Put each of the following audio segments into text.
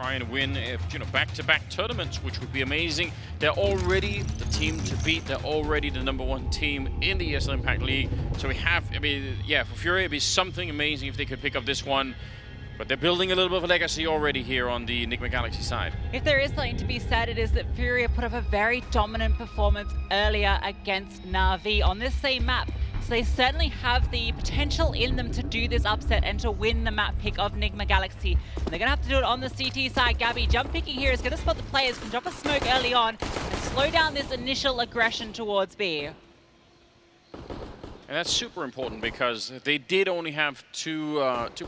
try and win, back-to-back tournaments, which would be amazing. They're already the team to beat. They're already the #1 team in the ESL Impact League. So we have, for FURIA, it'd be something amazing if they could pick up this one. But they're building a little bit of a legacy already here on the Nigma Galaxy side. If there is something to be said, it is that FURIA put up a very dominant performance earlier against Na'Vi on this same map. So they certainly have the potential in them to do this upset and to win the map pick of Nigma Galaxy. And they're going to have to do it on the CT side. GaBi jump picking here is going to spot the players, can drop a smoke early on and slow down this initial aggression towards B. And that's super important because they did only have two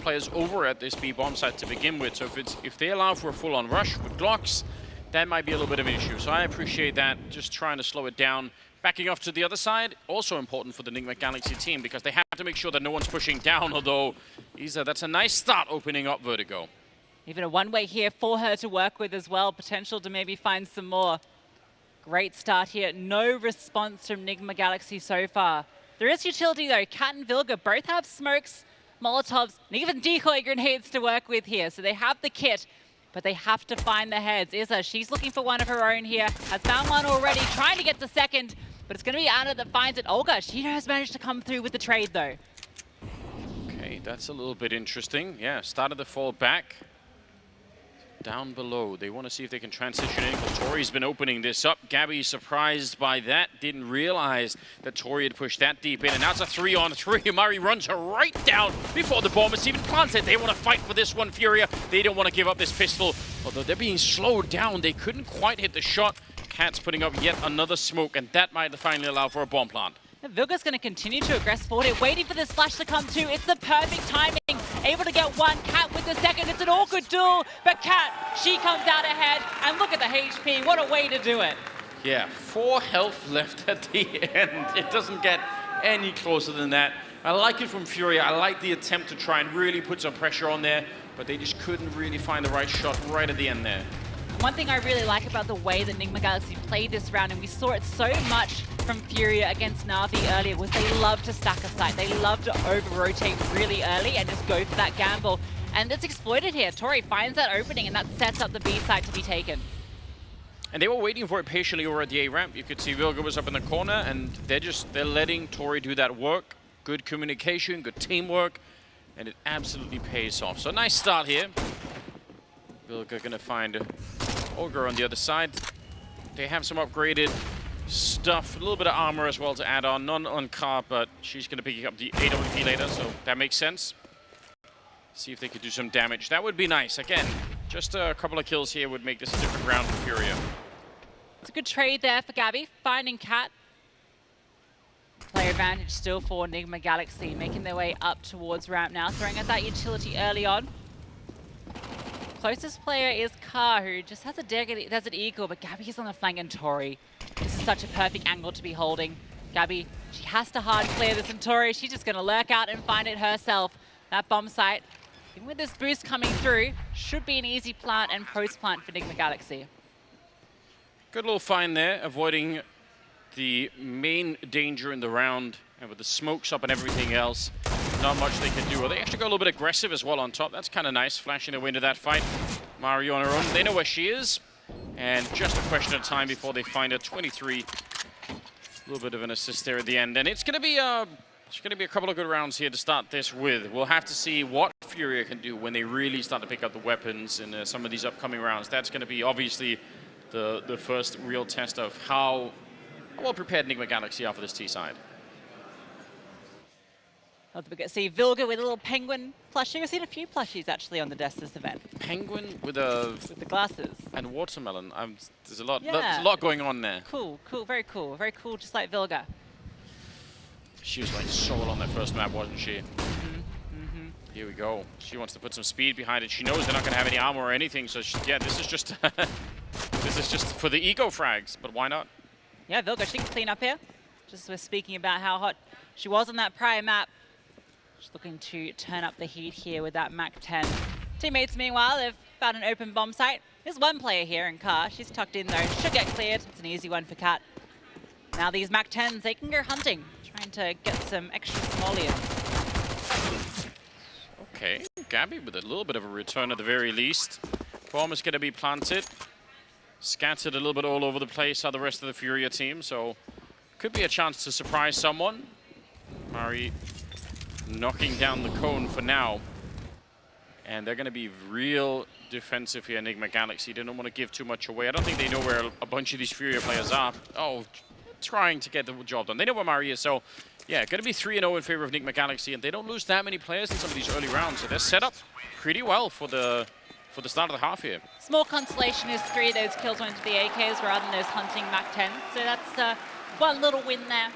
players over at this B bomb site to begin with. So if they allow for a full-on rush with Glocks, that might be a little bit of an issue. So I appreciate that, just trying to slow it down. Backing off to the other side, also important for the Nigma Galaxy team because they have to make sure that no one's pushing down, although izaa, that's a nice start opening up Vertigo. Even a one-way here for her to work with as well, potential to maybe find some more. Great start here, no response from Nigma Galaxy so far. There is utility though, kaahSENSEI and Vilga both have smokes, Molotovs, and even decoy grenades to work with here. So they have the kit, but they have to find the heads. izaa, she's looking for one of her own here, has found one already, trying to get the second, but it's going to be Anna that finds it. Olga, she has managed to come through with the trade though. Okay, that's a little bit interesting. Yeah, started to fall back. Down below, they want to see if they can transition in because tory's been opening this up. GaBi surprised by that, didn't realize that tory had pushed that deep in, and now it's a 3-on-3. Mari runs her right down before the bomb is even planted. They want to fight for this one, FURIA. They don't want to give up this pistol, although they're being slowed down. They couldn't quite hit the shot. Cat's putting up yet another smoke, and that might finally allow for a bomb plant. Vilga's going to continue to aggress forward here, waiting for this flash to come too. It's the perfect timing. Able to get one, Cat with the second. It's an awkward duel, but Cat, she comes out ahead. And look at the HP. What a way to do it. Yeah, 4 health left at the end. It doesn't get any closer than that. I like it from FURIA. I like the attempt to try and really put some pressure on there, but they just couldn't really find the right shot right at the end there. One thing I really like about the way that Nigma Galaxy played this round, and we saw it so much from FURIA against Na'Vi earlier, was they love to stack a site. They love to over-rotate really early and just go for that gamble. And it's exploited here. tory finds that opening, and that sets up the B site to be taken. And they were waiting for it patiently over at the A ramp. You could see Vilga was up in the corner, and they're letting tory do that work. Good communication, good teamwork, and it absolutely pays off. So nice start here. Vilga gonna find Olga on the other side. They have some upgraded stuff, a little bit of armor as well to add on. None on kaah, but she's gonna pick up the AWP later, so that makes sense. See if they could do some damage. That would be nice. Again, just a couple of kills here would make this a different round for FURIA. It's a good trade there for GaBi, finding Cat. Player advantage still for Nigma Galaxy, making their way up towards ramp now, throwing at that utility early on. Closest player is kaah, who just has a Desert Eagle, but GaBi is on the flank and tory. This is such a perfect angle to be holding. GaBi, she has to hard clear this, and tory, she's just going to lurk out and find it herself. That bomb site, even with this boost coming through, should be an easy plant and post-plant for Nigma Galaxy. Good little find there, avoiding the main danger in the round, and with the smokes up and everything else, not much they can do. Well, they actually go a little bit aggressive as well on top. That's kind of nice, flashing their way into that fight. Mari on her own. They know where she is. And just a question of time before they find her. 23. A little bit of an assist there at the end. And it's going to be a couple of good rounds here to start this with. We'll have to see what FURIA can do when they really start to pick up the weapons in some of these upcoming rounds. That's going to be obviously the first real test of how well prepared Nigma Galaxy are for this T side. We get to see Vilga with a little penguin plushie. We've seen a few plushies actually on the desk this event. Penguin with the glasses. And watermelon. There's a lot. Yeah. There's a lot going on there. Cool, very cool, just like Vilga. She was like so well on that first map, wasn't she? Here we go. She wants to put some speed behind it. She knows they're not going to have any armor or anything, so yeah, this is just this is just for the ego frags. But why not? Yeah, Vilga, she can clean up here. Just was speaking about how hot she was on that prior map. Just looking to turn up the heat here with that MAC-10. Teammates, meanwhile, they've found an open bomb site. There's one player here in kaah. She's tucked in, though. Should get cleared. It's an easy one for Cat. Now these MAC-10s, they can go hunting, trying to get some extra simoleons. Okay, GaBi with a little bit of a return at the very least. Bomb is going to be planted. Scattered a little bit all over the place are the rest of the FURIA team, so could be a chance to surprise someone. Mari knocking down the cone for now. And they're going to be real defensive here, Nigma Galaxy. They don't want to give too much away. I don't think they know where a bunch of these FURIA players are. Oh, trying to get the job done. They know where Mari is, so yeah, going to be 3-0 in favor of Nigma Galaxy, and they don't lose that many players in some of these early rounds, so they're set up pretty well for the start of the half here. Small consolation is 3 of those kills went to the AKs rather than those hunting Mac 10. So that's one little win there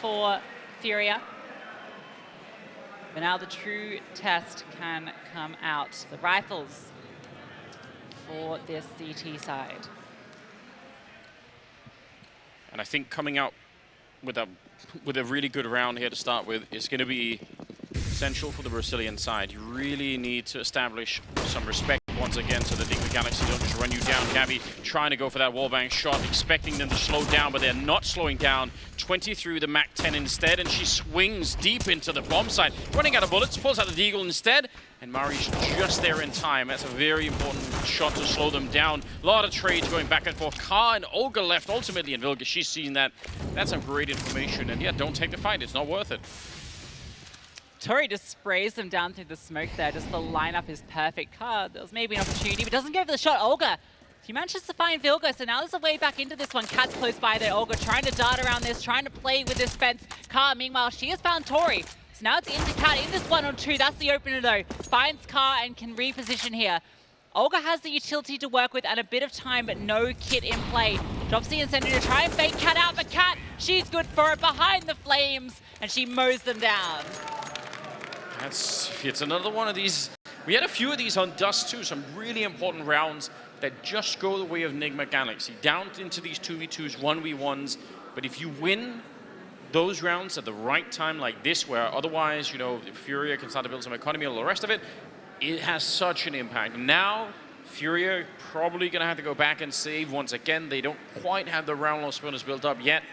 for FURIA. But now the true test can come out. The rifles for this CT side. And I think coming out with a really good round here to start with is going to be essential for the Brazilian side. You really need to establish some respect once again so that Nigma Galaxy don't just run you down. GaBi trying to go for that wallbang shot, expecting them to slow down, but they're not slowing down. 20 through the Mac 10 instead, and she swings deep into the bomb site. Running out of bullets, pulls out the Deagle instead, and Mari's just there in time. That's a very important shot to slow them down. A lot of trades going back and forth. Ka and Olga left ultimately, and Vilga, she's seen that. That's some great information, and yeah, don't take the fight. It's not worth it. Tory just sprays them down through the smoke there. Just the lineup is perfect. Ka, there was maybe an opportunity, but doesn't go for the shot. Olga, he manages to find Vilga, so now there's a way back into this one. Cat's close by there. Olga trying to dart around this, trying to play with this fence. Ka, meanwhile, she has found Tory. So now it's into Cat in this 1-on-2. That's the opener though. Finds Ka and can reposition here. Olga has the utility to work with and a bit of time, but no kit in play. Drops the incendiary to try and bait Cat out, but Cat, she's good for it behind the flames, and she mows them down. It's another one of these. We had a few of these on Dust too, some really important rounds that just go the way of Nigma Galaxy. Down into these 2v2s, 1v1s, but if you win those rounds at the right time like this, where otherwise, you know, FURIA can start to build some economy and all the rest of it, it has such an impact. Now, FURIA probably going to have to go back and save once again. They don't quite have the round loss bonus built up yet.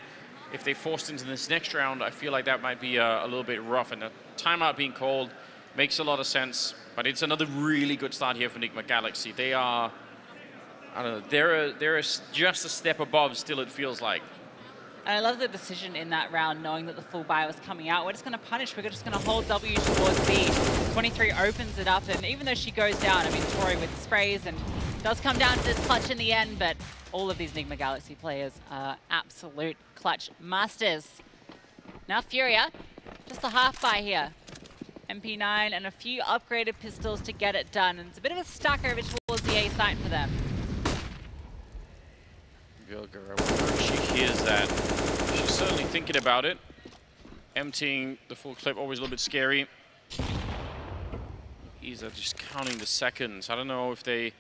If they forced into this next round, I feel like that might be a little bit rough, and the timeout being called makes a lot of sense. But it's another really good start here for Nigma Galaxy. They are, I don't know, they're just a step above still, it feels like. And I love the decision in that round, knowing that the full buy was coming out. We're just going to punish. We're just going to hold W towards B. 23 opens it up, and even though she goes down, I mean, Tory with sprays, and does come down to this clutch in the end, but all of these Nigma Galaxy players are absolute clutch masters. Now FURIA, just a half buy here. MP9 and a few upgraded pistols to get it done, and it's a bit of a stacker of it towards the A site for them. Vilga, I wonder if she hears that. She's certainly thinking about it. Emptying the full clip, always a little bit scary. izaa just counting the seconds. I don't know if they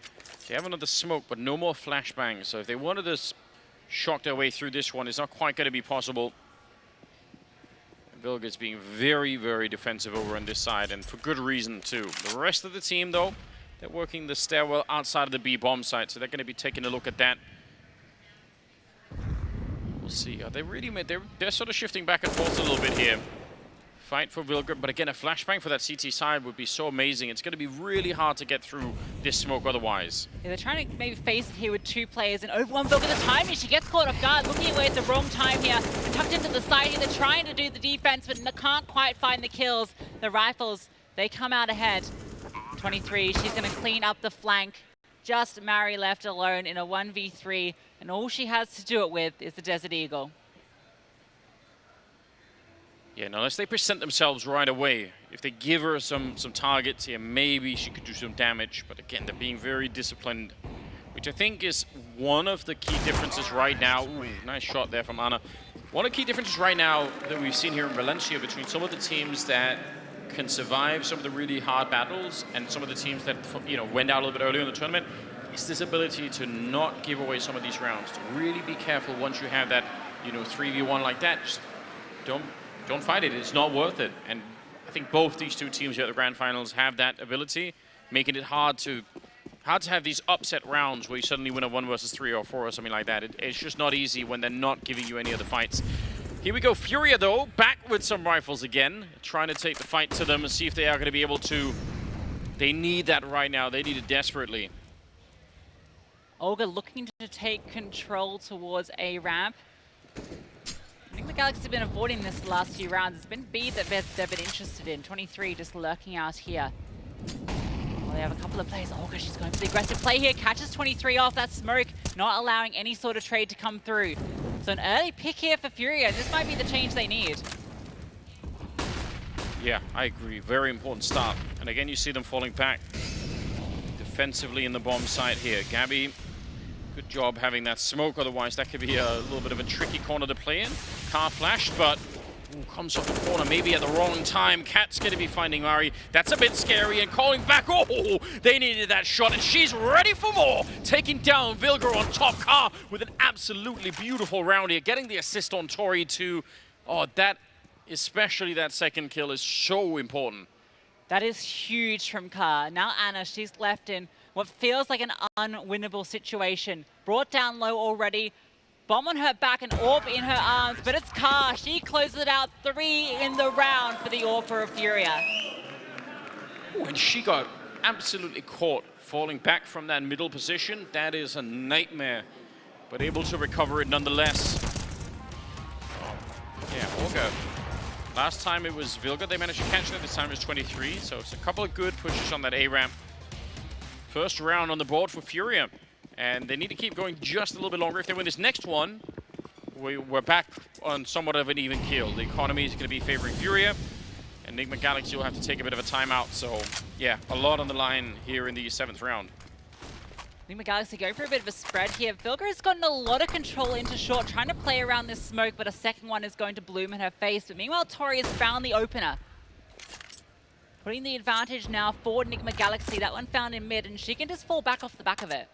have another smoke, but no more flashbangs. So if they wanted to shock their way through this one, it's not quite going to be possible. Vilga's being very, very defensive over on this side, and for good reason too. The rest of the team, though, they're working the stairwell outside of the B bomb site, so they're going to be taking a look at that. We'll see. They really made, they're sort of shifting back and forth a little bit here. Fight for Vilga, but again, a flashbang for that CT side would be so amazing. It's going to be really hard to get through this smoke otherwise. Yeah, they're trying to maybe face it here with 2 players and over one Vilga at the time, and she gets caught off guard, looking away at the wrong time here, and tucked into the side here. They're trying to do the defense, but can't quite find the kills. The rifles, they come out ahead. 23, she's going to clean up the flank. Just Mari left alone in a 1v3, and all she has to do it with is the Desert Eagle. Yeah, and unless they present themselves right away, if they give her some targets here, maybe she could do some damage. But again, they're being very disciplined, which I think is one of the key differences right now. Ooh, nice shot there from Ana. One of the key differences right now that we've seen here in Valencia between some of the teams that can survive some of the really hard battles and some of the teams that, you know, went out a little bit earlier in the tournament is this ability to not give away some of these rounds. To really be careful once you have that, you know, 3v1 like that. Just don't fight it. It's not worth it. And I think both these two teams here at the Grand Finals have that ability, making it hard to have these upset rounds where you suddenly win a 1 versus 3 or 4 or something like that. It's just not easy when they're not giving you any other fights. Here we go. FURIA, though, back with some rifles again, trying to take the fight to them and see if they are going to be able to. They need that right now. They need it desperately. Olga looking to take control towards A ramp. I think the Galaxy have been avoiding this the last few rounds. It's been B that they've been interested in. 23 just lurking out here. Well, they have a couple of plays. Olga, she's going for the aggressive play here. Catches 23 off that smoke, not allowing any sort of trade to come through. So an early pick here for FURIA. This might be the change they need. Yeah, I agree. Very important start. And again, you see them falling back defensively in the bomb site here. GaBi, good job having that smoke. Otherwise, that could be a little bit of a tricky corner to play in. Car flashed, but comes off the corner maybe at the wrong time. Cat's going to be finding Mari. That's a bit scary and calling back. Oh, they needed that shot, and she's ready for more. Taking down Vilga on top. Car with an absolutely beautiful round here. Getting the assist on Tory too. Oh, that, especially that second kill, is so important. That is huge from Car. Now Anna, she's left in what feels like an unwinnable situation. Brought down low already. Bomb on her back and AWP in her arms, but it's Car. She closes it out 3 in the round for the AWPer of FURIA. And she got absolutely caught falling back from that middle position. That is a nightmare, but able to recover it nonetheless. Oh, yeah, Olga. Last time it was Vilga they managed to catch that. This time it was 23, so it's a couple of good pushes on that A ramp. First round on the board for FURIA. And they need to keep going just a little bit longer. If they win this next one, we're back on somewhat of an even keel. The economy is going to be favoring FURIA, and Nigma Galaxy will have to take a bit of a timeout. So, yeah, a lot on the line here in the 7th round. Nigma Galaxy going for a bit of a spread here. Vilga has gotten a lot of control into short, trying to play around this smoke, but a second one is going to bloom in her face. But meanwhile, Tory has found the opener. Putting the advantage now for Nigma Galaxy. That one found in mid, and she can just fall back off the back of it.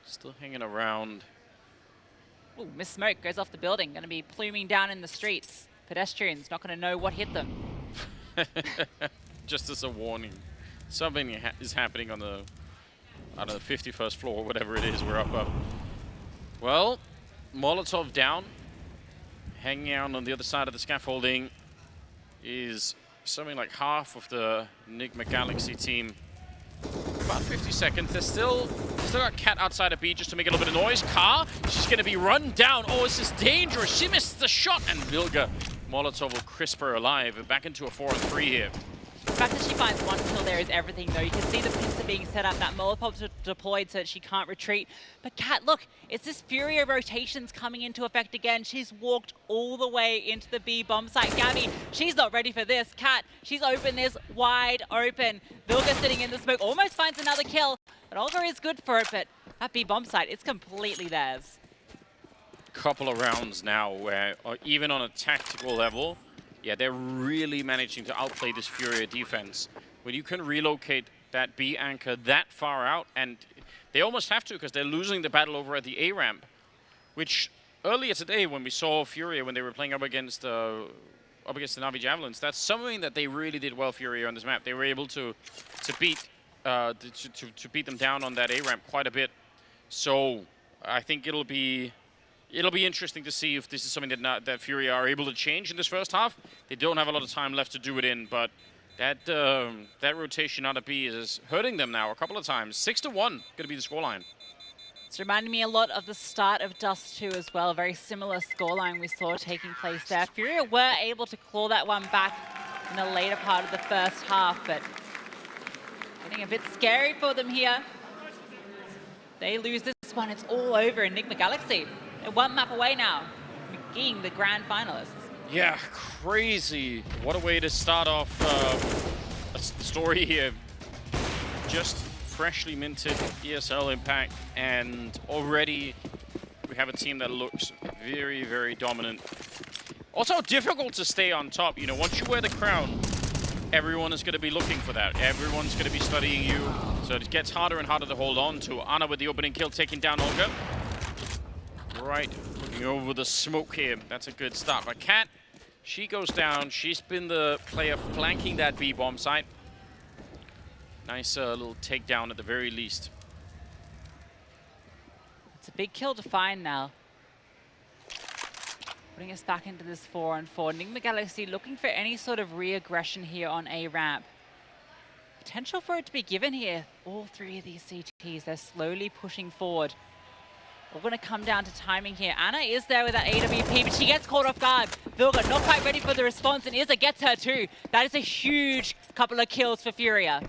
Still hanging around. Ooh, Miss Smoke goes off the building. Going to be pluming down in the streets. Pedestrians not going to know what hit them. Just as a warning. Something is happening on the, I don't know, 51st floor or whatever it is we're up. Well, Molotov down. Hanging out on the other side of the scaffolding is something like half of the Nigma Galaxy team. About 50 seconds. They're still got Cat outside of B just to make a little bit of noise. Car, she's going to be run down. Oh, this is dangerous. She missed the shot, and Vilga Molotov will crisp her alive. Back into a 4-on-3 here. The fact that she finds one kill there is everything, though. You can see the pincer being set up, that Molotov deployed so that she can't retreat. But Cat, look, it's this FURIA rotations coming into effect again. She's walked all the way into the B bomb site. GaBi, she's not ready for this. Cat, she's opened this wide open. Vilga sitting in the smoke, almost finds another kill. But Olga is good for it, but that B bomb site, it's completely theirs. Couple of rounds now where, even on a tactical level, yeah, they're really managing to outplay this FURIA defense. When you can relocate that B anchor that far out, and they almost have to because they're losing the battle over at the A ramp, which earlier today when we saw FURIA when they were playing up against the Na'Vi Javelins, that's something that they really did well, FURIA, on this map. They were able to beat them down on that A ramp quite a bit. So I think it'll be interesting to see if this is something that FURIA are able to change in this first half. They don't have a lot of time left to do it in, but that rotation out of B is hurting them now a couple of times. 6-1 going to be the scoreline. It's reminding me a lot of the start of Dust 2 as well. Very similar scoreline we saw taking place there. FURIA were able to claw that one back in the later part of the first half, but getting a bit scary for them here. They lose this one, it's all over in Nigma Galaxy. They're one map away now, being the grand finalists. Yeah, crazy. What a way to start off the story here. Just freshly minted ESL Impact, and already we have a team that looks very, very dominant. Also difficult to stay on top. You know, once you wear the crown, everyone is going to be looking for that. Everyone's going to be studying you. So it gets harder and harder to hold on to. Anna with the opening kill, taking down Olga. Right, looking over the smoke here. That's a good start. But Cat, she goes down. She's been the player flanking that B bomb site. Nice little takedown at the very least. It's a big kill to find now. Putting us back into this 4-on-4. Nigma Galaxy looking for any sort of re-aggression here on A ramp. Potential for it to be given here. All three of these CTs, they're slowly pushing forward. We're going to come down to timing here. Anna is there with that AWP, but she gets caught off guard. Vilga not quite ready for the response, and izaa gets her too. That is a huge couple of kills for FURIA.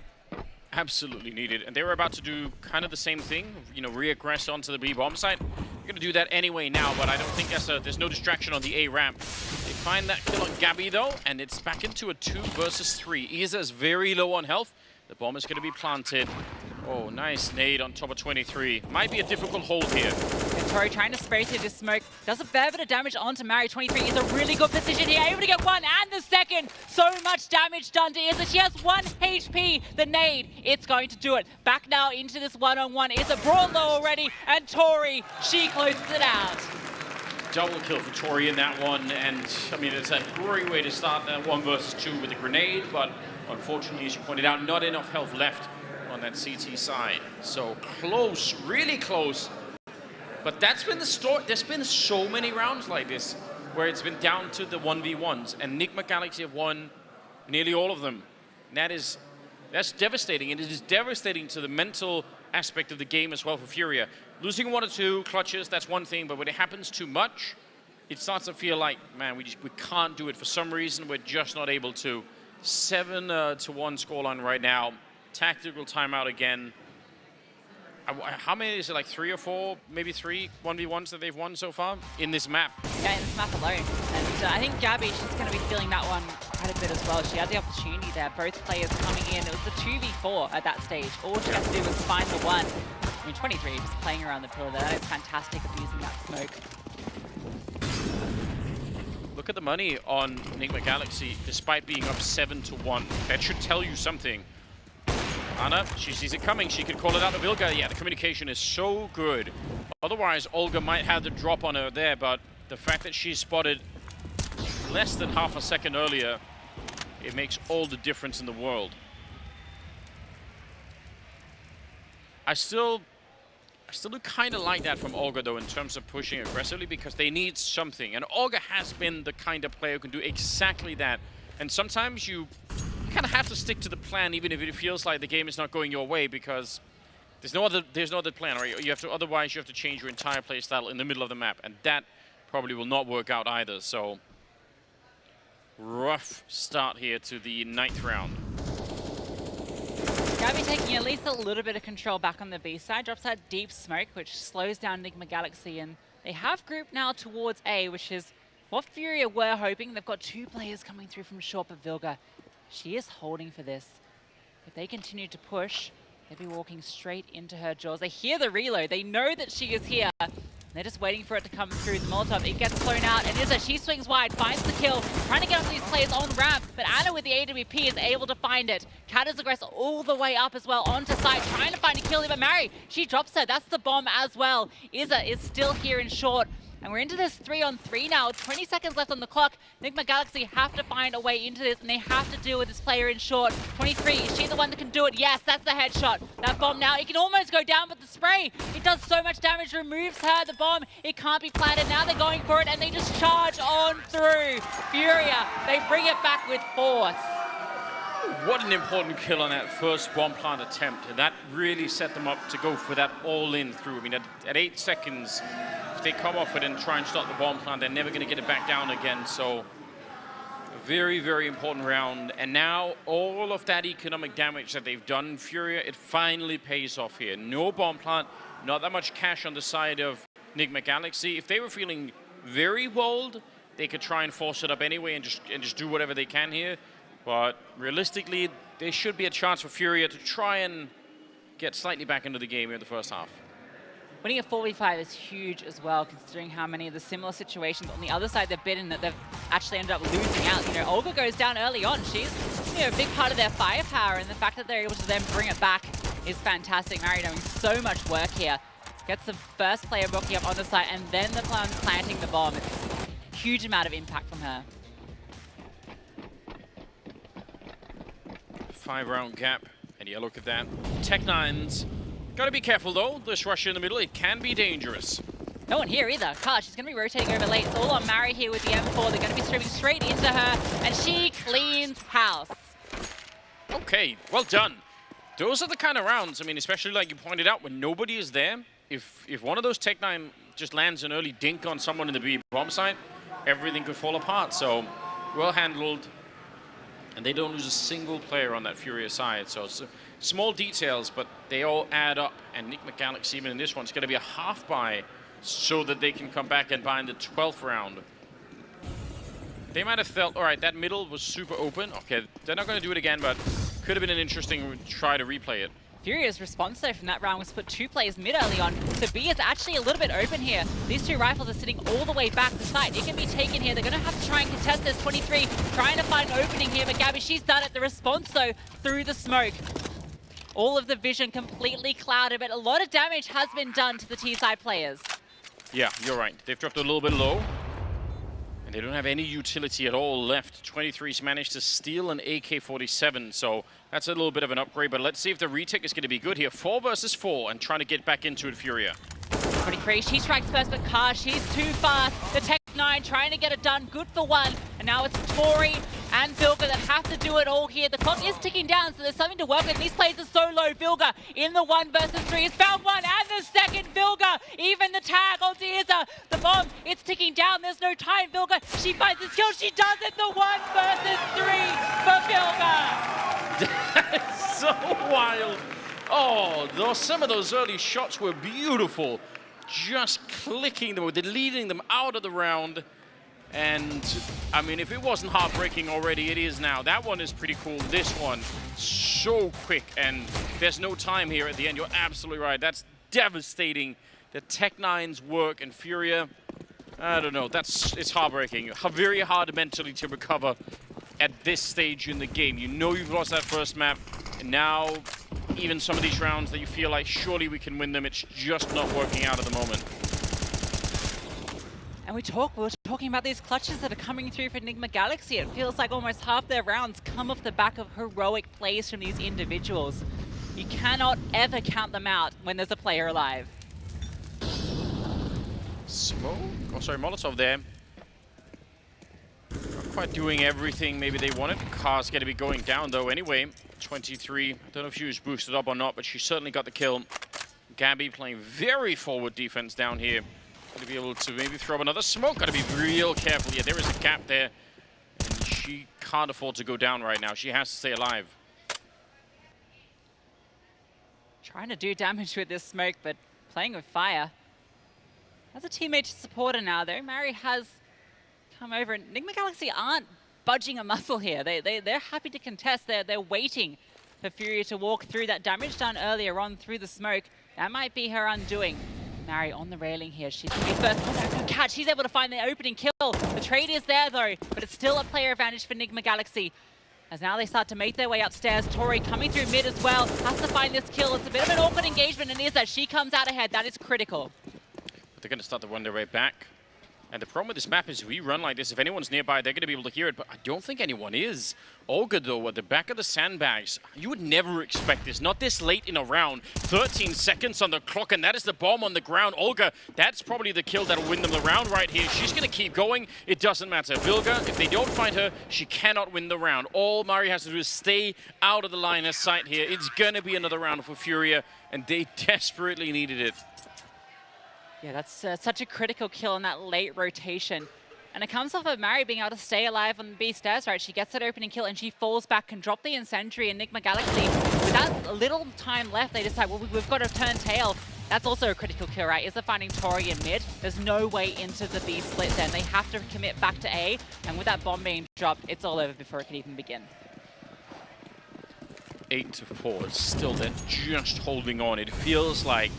Absolutely needed. And they were about to do kind of the same thing, you know, re-aggress onto the B bomb site. They're going to do that anyway now, but I don't think there's no distraction on the A ramp. They find that kill on GaBi though, and it's back into a 2 versus 3. izaa is very low on health. The bomb is going to be planted. Oh, nice nade on top of 23. Might be a difficult hold here. And tory trying to spray through this smoke. Does a fair bit of damage onto Mary. 23 is a really good position here. Able to get one and the second. So much damage done to izaa. She has 1 HP. The nade, it's going to do it. Back now into this one-on-one. izaa brought low already. And tory, she closes it out. Double kill for tory in that one. And, I mean, it's a great way to start that 1 versus 2 with a grenade. But unfortunately, as you pointed out, not enough health left on that CT side. So close, really close. But that's been the story. There's been so many rounds like this where it's been down to the 1v1s, and Nigma Galaxy have won nearly all of them. And that's devastating, and it is devastating to the mental aspect of the game as well for FURIA. Losing 1 or 2 clutches, that's one thing, but when it happens too much, it starts to feel like, man, we can't do it. For some reason, we're just not able to. 7-1 scoreline right now. Tactical timeout again. How many is it, like 3 or 4, maybe 3 1v1s that they've won so far in this map? Yeah, in this map alone. And I think GaBi, she's going to be feeling that one quite a bit as well. She had the opportunity there, both players coming in. It was the 2v4 at that stage. All she had to do was find the one. I mean, 23 just playing around the pillar there. That is fantastic at using that smoke. Look at the money on Nigma Galaxy, despite being up 7-1. That should tell you something. Anna, she sees it coming. She could call it out to Vilga. Yeah, the communication is so good. Otherwise, Olga might have the drop on her there, but the fact that she's spotted less than half a second earlier, it makes all the difference in the world. I still do kind of like that from Olga, though, in terms of pushing aggressively, because they need something. And Olga has been the kind of player who can do exactly that. And sometimes you kind of have to stick to the plan, even if it feels like the game is not going your way, because there's no other plan, or otherwise you have to change your entire play style in the middle of the map, and that probably will not work out either. So rough start here to the 9th round. GaBi taking at least a little bit of control back on the B side, drops that deep smoke, which slows down Nigma Galaxy, and they have grouped now towards A, which is what FURIA were hoping. They've got 2 players coming through from short, but Vilga, she is holding for this. If they continue to push, they'll be walking straight into her jaws. They hear the reload. They know that she is here. They're just waiting for it to come through. The Molotov, it gets thrown out, and izaa, she swings wide, finds the kill, trying to get up these players on ramp, but Anna with the AWP is able to find it. Cat is aggressive all the way up as well, onto site, trying to find a kill here, but Mary, she drops her. That's the bomb as well. izaa is still here in short. And we're into this 3-on-3 now. 20 seconds left on the clock. Nigma Galaxy have to find a way into this, and they have to deal with this player in short. 23, is she the one that can do it? Yes, that's the headshot. That bomb now, it can almost go down, but the spray, it does so much damage, removes her. The bomb, it can't be planted. Now they're going for it, and they just charge on through. FURIA, they bring it back with force. What an important kill on that first bomb plant attempt. And that really set them up to go for that all-in through. I mean, at 8 seconds, if they come off it and try and stop the bomb plant, they're never going to get it back down again. So, a very, very important round. And now, all of that economic damage that they've done, FURIA, it finally pays off here. No bomb plant, not that much cash on the side of Nigma Galaxy. If they were feeling very bold, they could try and force it up anyway and just do whatever they can here. But realistically, there should be a chance for FURIA to try and get slightly back into the game here in the first half. Winning a 4v5 is huge as well, considering how many of the similar situations on the other side they've been in that they've actually ended up losing out. You know, Olga goes down early on. She's, you know, a big part of their firepower, and the fact that they're able to then bring it back is fantastic. Mary doing so much work here. Gets the first player rookie up on the site, and then the planting the bomb. It's a huge amount of impact from her. 5-round gap, and yeah, look at that. Tech9's gotta be careful though. This rush in the middle, it can be dangerous. No one here either. Car, she's going to be rotating over late. It's all on Mary here with the M4. They're going to be streaming straight into her, and she cleans house. Okay, well done. Those are the kind of rounds, I mean, especially like you pointed out, when nobody is there, if one of those Tech9 just lands an early dink on someone in the B bomb site, everything could fall apart. So, well handled. And they don't lose a single player on that FURIA side. So, it's small details, but they all add up. And Nigma Galaxy, even in this one, it's going to be a half buy so that they can come back and buy in the 12th round. They might have felt, all right, that middle was super open. Okay, they're not going to do it again, but could have been an interesting try to replay it. FURIA's response though from that round was to put 2 players mid early on. So B is actually a little bit open here. These 2 rifles are sitting all the way back to site. It can be taken here. They're going to have to try and contest this. 23 trying to find an opening here, but GaBi, she's done it. The response though, through the smoke. All of the vision completely clouded, but a lot of damage has been done to the T-side players. Yeah, you're right. They've dropped a little bit low. And they don't have any utility at all left. 23's managed to steal an AK-47, so that's a little bit of an upgrade. But let's see if the retake is going to be good here. 4 versus 4, and trying to get back into it, FURIA. 23, she strikes first, but kaahSENSEI, she's too fast. The Tech9 trying to get it done, good for 1. And now it's Tory and Vilga that have to do it all here. The clock is ticking down, so there's something to work with. These players are so low. Vilga in the 1 versus 3 has found 1, and the second Vilga. Even the tag onto izaa. The bomb, it's ticking down. There's no time. Vilga, she finds this kill. She does it. The 1 versus 3 for Vilga. That's so wild. Oh, some of those early shots were beautiful. Just clicking them, deleting them out of the round. And, I mean, if it wasn't heartbreaking already, it is now. That one is pretty cool. This one, so quick, and there's no time here at the end. You're absolutely right. That's devastating. The Tech9's work and FURIA, I don't know. It's heartbreaking. Very hard mentally to recover at this stage in the game. You know you've lost that first map, and now even some of these rounds that you feel like surely we can win them, it's just not working out at the moment. And we were talking about these clutches that are coming through for Nigma Galaxy. It feels like almost half their rounds come off the back of heroic plays from these individuals. You cannot ever count them out when there's a player alive. Smoke? Oh, sorry, Molotov there. Not quite doing everything maybe they wanted. kaahSENSEI's going to be going down though anyway. 23. I don't know if she was boosted up or not, but she certainly got the kill. GaBi playing very forward defense down here. Going to be able to maybe throw another smoke. Got to be real careful. Yeah, there is a gap there. And she can't afford to go down right now. She has to stay alive. Trying to do damage with this smoke, but playing with fire. As a teammate to support her now, though, Mary has come over. And Nigma Galaxy aren't budging a muscle here. They're happy to contest. They're waiting for FURIA to walk through. That damage done earlier on through the smoke. That might be her undoing. Mary on the railing here. She's going to be first. Oh, no, good catch. She's able to find the opening kill. The trade is there, though, but it's still a player advantage for Nigma Galaxy. As now they start to make their way upstairs. Tory coming through mid as well. Has to find this kill. It's a bit of an awkward engagement, and izaa, she comes out ahead. That is critical. But they're going to start to run their way back. And the problem with this map is we run like this. If anyone's nearby, they're going to be able to hear it, but I don't think anyone is. Olga, though, at the back of the sandbags, you would never expect this. Not this late in a round. 13 seconds on the clock, and that is the bomb on the ground. Olga, that's probably the kill that'll win them the round right here. She's going to keep going. It doesn't matter. Vilga, if they don't find her, she cannot win the round. All Mari has to do is stay out of the line of sight here. It's going to be another round for FURIA, and they desperately needed it. Yeah, that's such a critical kill on that late rotation. And it comes off of Mary being able to stay alive on the B stairs, right? She gets that opening kill and she falls back, can drop the incendiary, and Nigma Galaxy, with that little time left, they decide, well, we've got to turn tail. That's also a critical kill, right? Izaa finding Tory in mid. There's no way into the B split then. They have to commit back to A, and with that bomb being dropped, it's all over before it can even begin. 8-4, still they're just holding on. It feels like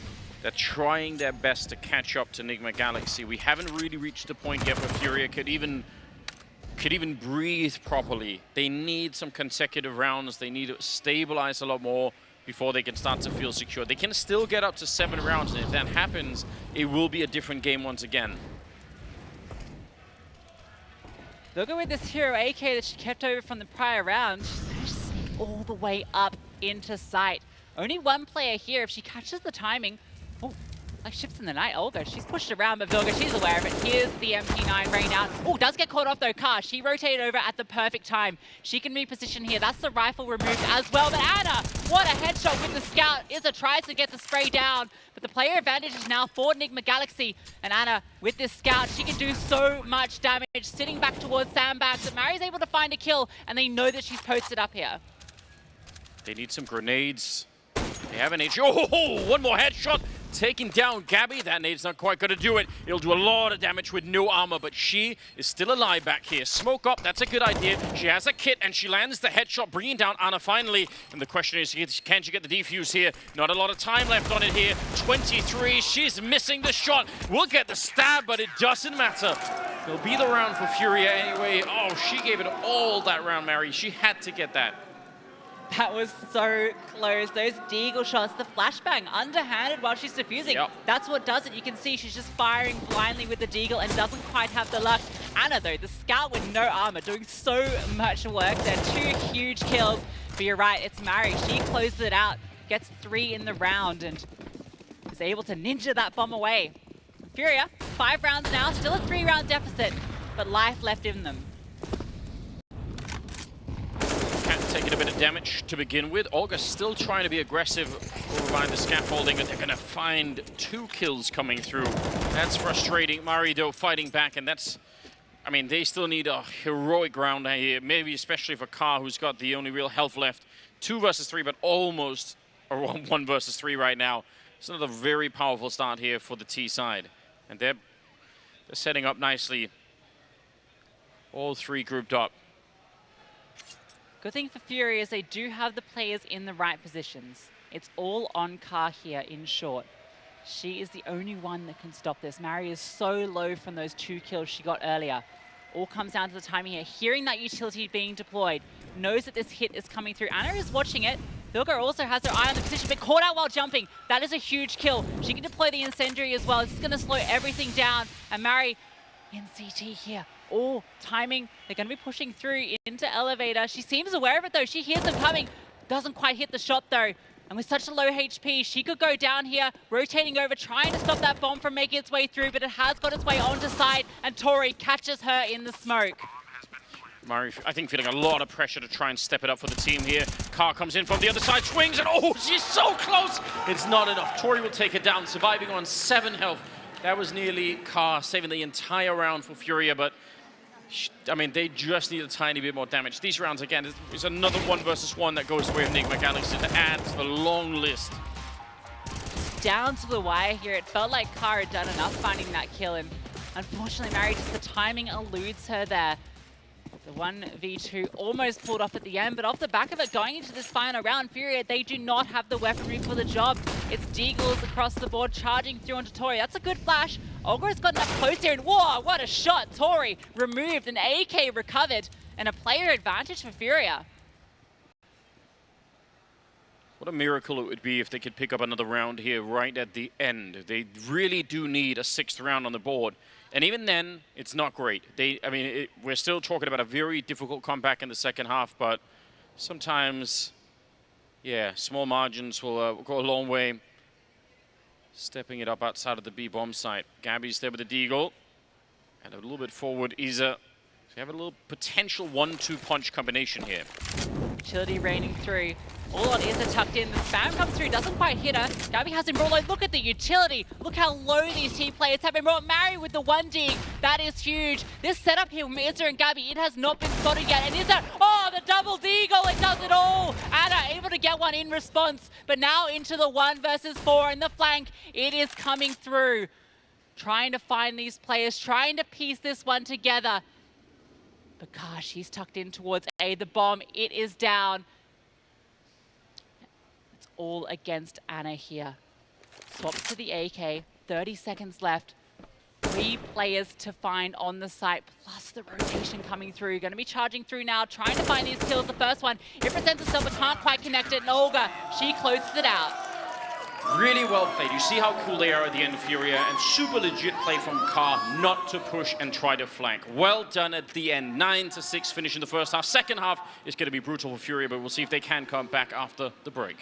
they're trying their best to catch up to Nigma Galaxy. We haven't really reached the point yet where FURIA could even breathe properly. They need some consecutive rounds. They need to stabilize a lot more before they can start to feel secure. They can still get up to 7 rounds, and if that happens, it will be a different game once again. Look at with this hero AK that she kept over from the prior round. She's managed to sneak all the way up into sight. Only one player here. If she catches the timing, oh, Like ships in the night. Olga, she's pushed around, but Vilga, she's aware of it. Here's the MP9 rain out. Oh, does get caught off though. Car, she rotated over at the perfect time. She can reposition here. That's the rifle removed as well. But Anna, what a headshot with the scout. Izaa tries to get the spray down, but the player advantage is now for Nigma Galaxy. And Anna, with this scout, she can do so much damage, sitting back towards sandbags. But Mari's able to find a kill, and they know that she's posted up here. They need some grenades. They have an H. Oh, one more headshot. Taking down GaBi. That nade's not quite going to do it. It'll do a lot of damage with no armor, but she is still alive back here. Smoke up, that's a good idea. She has a kit, and she lands the headshot, bringing down Anna finally. And the question is, can she get the defuse here? Not a lot of time left on it here. 23, she's missing the shot. We'll get the stab, but it doesn't matter. It'll be the round for FURIA anyway. Oh, she gave it all that round, Mary. She had to get that. That was so close. Those deagle shots, the flashbang, underhanded while she's defusing. Yep. That's what does it. You can see she's just firing blindly with the deagle and doesn't quite have the luck. Anna, though, the scout with no armor, doing so much work there. 2 huge kills. But you're right, it's Mari. She closes it out, gets 3 in the round, and is able to ninja that bomb away. FURIA, 5 rounds now, still a 3-round deficit, but life left in them. Taking a bit of damage to begin with. Olga's still trying to be aggressive over behind the scaffolding, but they're going to find 2 kills coming through. That's frustrating. Mari, though, fighting back, and that's... I mean, they still need a heroic round here, maybe especially for Ka, who's got the only real health left. 2 versus 3, but almost 1 versus 3 right now. It's another very powerful start here for the T side. And they're setting up nicely. All 3 grouped up. Good thing for FURIA is they do have the players in the right positions. It's all on Ka here in short. She is the only one that can stop this. Mari is so low from those 2 kills she got earlier. All comes down to the timing here. Hearing that utility being deployed, knows that this hit is coming through. Anna is watching it. Vilga also has her eye on the position, but caught out while jumping. That is a huge kill. She can deploy the incendiary as well. This is going to slow everything down. And Mari in CT here. Oh, timing. They're going to be pushing through into elevator. She seems aware of it, though. She hears them coming. Doesn't quite hit the shot, though. And with such a low HP, she could go down here, rotating over, trying to stop that bomb from making its way through, but it has got its way onto side, and Tory catches her in the smoke. Mari, I think, feeling a lot of pressure to try and step it up for the team here. Ka comes in from the other side, swings, and oh, she's so close! It's not enough. Tory will take it down, surviving on 7 health. That was nearly Ka saving the entire round for FURIA, but I mean, they just need a tiny bit more damage. These rounds, again, is another 1 versus 1 that goes away with Nigma Galaxy to add to the long list. Down to the wire here. It felt like Ka had done enough finding that kill, and unfortunately, Mari, just the timing eludes her there. The 1v2 almost pulled off at the end, but off the back of it, going into this final round, FURIA, they do not have the weaponry for the job. It's deagles across the board, charging through onto Tory. That's a good flash. Olga has gotten up close here, and whoa, what a shot. Tory removed, an AK recovered, and a player advantage for FURIA. What a miracle it would be if they could pick up another round here right at the end. They really do need a 6th round on the board. And even then, it's not great. We're still talking about a very difficult comeback in the second half, but sometimes, yeah, small margins will go a long way. Stepping it up outside of the B bomb site. GaBi's there with the deagle. And a little bit forward, izaa. So you have a little potential 1-2 punch combination here. Utility raining through. All on izaa tucked in. The spam comes through, doesn't quite hit her. GaBi has him roll. Look at the utility. Look how low these team players have been rolled. Mari with the 1 dig. That is huge. This setup here from izaa and GaBi, it has not been spotted yet. And izaa, oh, the double deagle, it does it all. Anna able to get one in response, but now into the 1 versus 4 in the flank. It is coming through. Trying to find these players, trying to piece this one together. But gosh, she's tucked in towards A. The bomb, it is down. It's all against Anna here. Swaps to the AK, 30 seconds left. 3 players to find on the site, plus the rotation coming through. Going to be charging through now, trying to find these kills. The first one, it presents itself, but can't quite connect it. And Olga, she closes it out. Really well played. You see how cool they are at the end of FURIA, and super legit play from Ka not to push and try to flank. Well done at the end. 9-6 finish in the first half. Second half is going to be brutal for FURIA, but we'll see if they can come back after the break.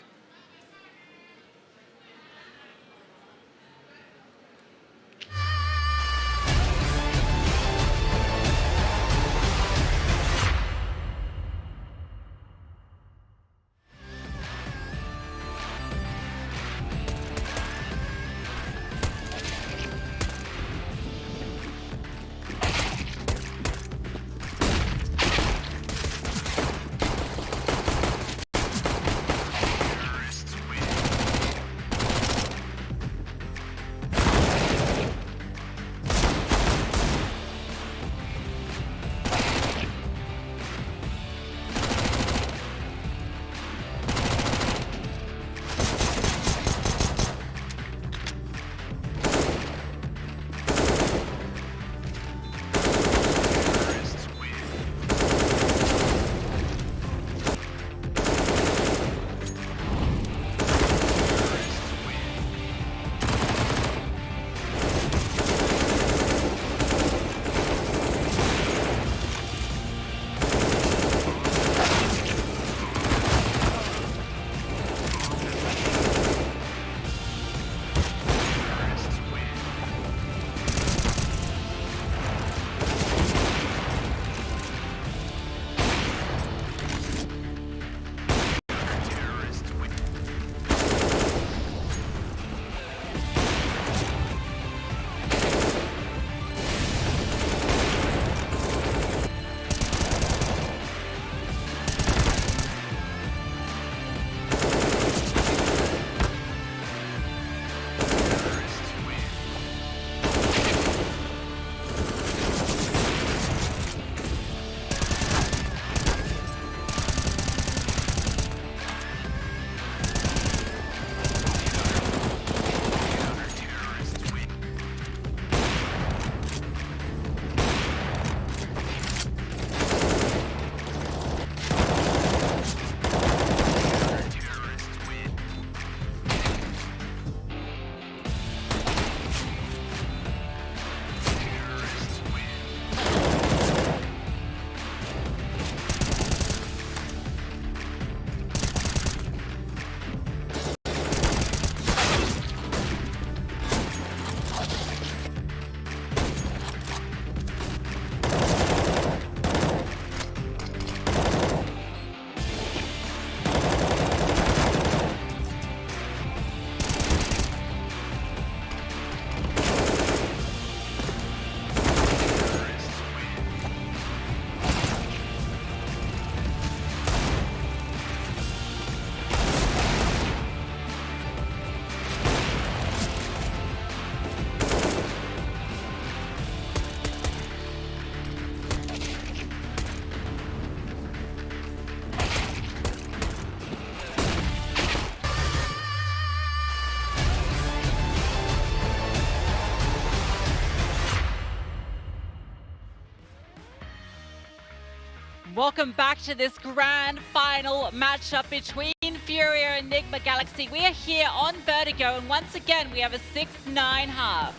Welcome back to this grand final matchup between FURIA and Nigma Galaxy. We are here on Vertigo, and once again, we have a 6-9 half.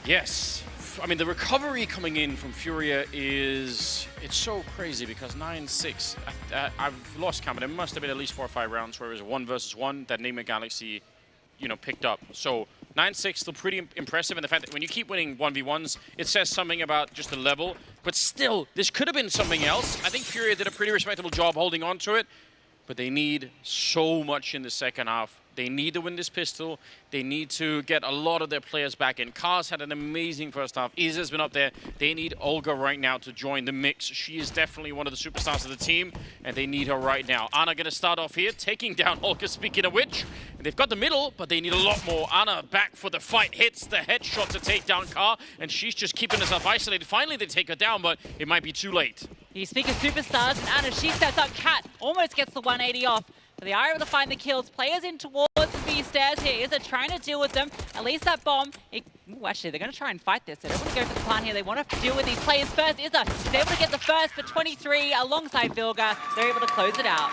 Yes. I mean, the recovery coming in from FURIA it's so crazy because 9-6, I've lost count, but it must have been at least 4 or 5 rounds where it was a 1 versus 1 that Nigma Galaxy, picked up. So 9-6 still pretty impressive, and the fact that when you keep winning 1v1s, it says something about just the level. But still, this could have been something else. I think FURIA did a pretty respectable job holding on to it, but they need so much in the second half. They need to win this pistol. They need to get a lot of their players back in. kaah's had an amazing first half. izaa's been up there. They need Olga right now to join the mix. She is definitely one of the superstars of the team, and they need her right now. Ana going to start off here, taking down Olga, speaking of which. And they've got the middle, but they need a lot more. Ana back for the fight, hits the headshot to take down kaah, and she's just keeping herself isolated. Finally, they take her down, but it might be too late. You speak of superstars, and Ana, she sets up. Cat almost gets the 180 off. But they are able to find the kills. Players in towards the B stairs here. izaa trying to deal with them. At least that bomb. Ooh, actually, they're going to try and fight this. They don't want to go for the plant here. They want to deal with these players first. izaa is able to get the first for 23 alongside Vilga. They're able to close it out.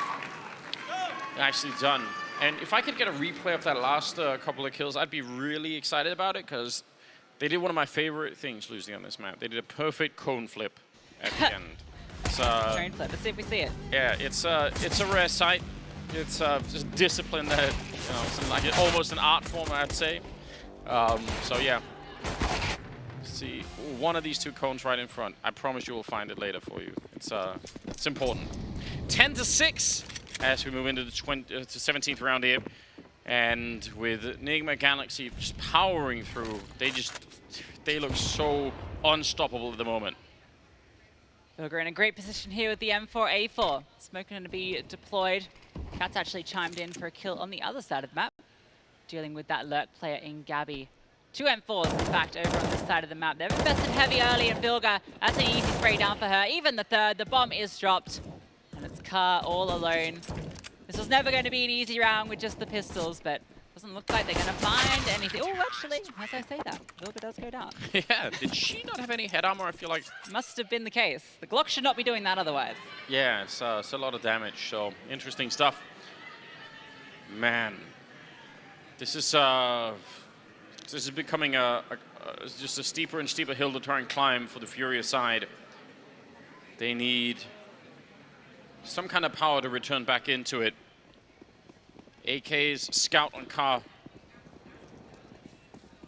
Nicely done. And if I could get a replay of that last couple of kills, I'd be really excited about it because they did one of my favorite things losing on this map. They did a perfect cone flip at the end. Cone flip. Let's see if we see it. Yeah, it's a rare sight. It's just discipline that, it's like almost an art form, I'd say. So yeah, see one of these two cones right in front. I promise you will find it later for you. It's important. 10-6 as we move into the 17th round here, and with Nigma Galaxy just powering through, they look so unstoppable at the moment. Vilga in a great position here with the M4A4. Smoke going to be deployed. Cat's actually chimed in for a kill on the other side of the map, dealing with that lurk player in GaBi. 2 M4s, in fact, over on this side of the map. They've invested heavy early in Vilga. That's an easy spray down for her. Even the third, the bomb is dropped. And it's kaah all alone. This was never going to be an easy round with just the pistols, but doesn't look like they're going to find anything. Oh, actually, as I say that, Vilga does go down. Yeah, did she not have any head armor? I feel like... Must have been the case. The Glock should not be doing that otherwise. Yeah, it's a lot of damage, so interesting stuff. Man, this is becoming just a steeper and steeper hill to try and climb for the FURIA side. They need some kind of power to return back into it. AK's scout on kaah.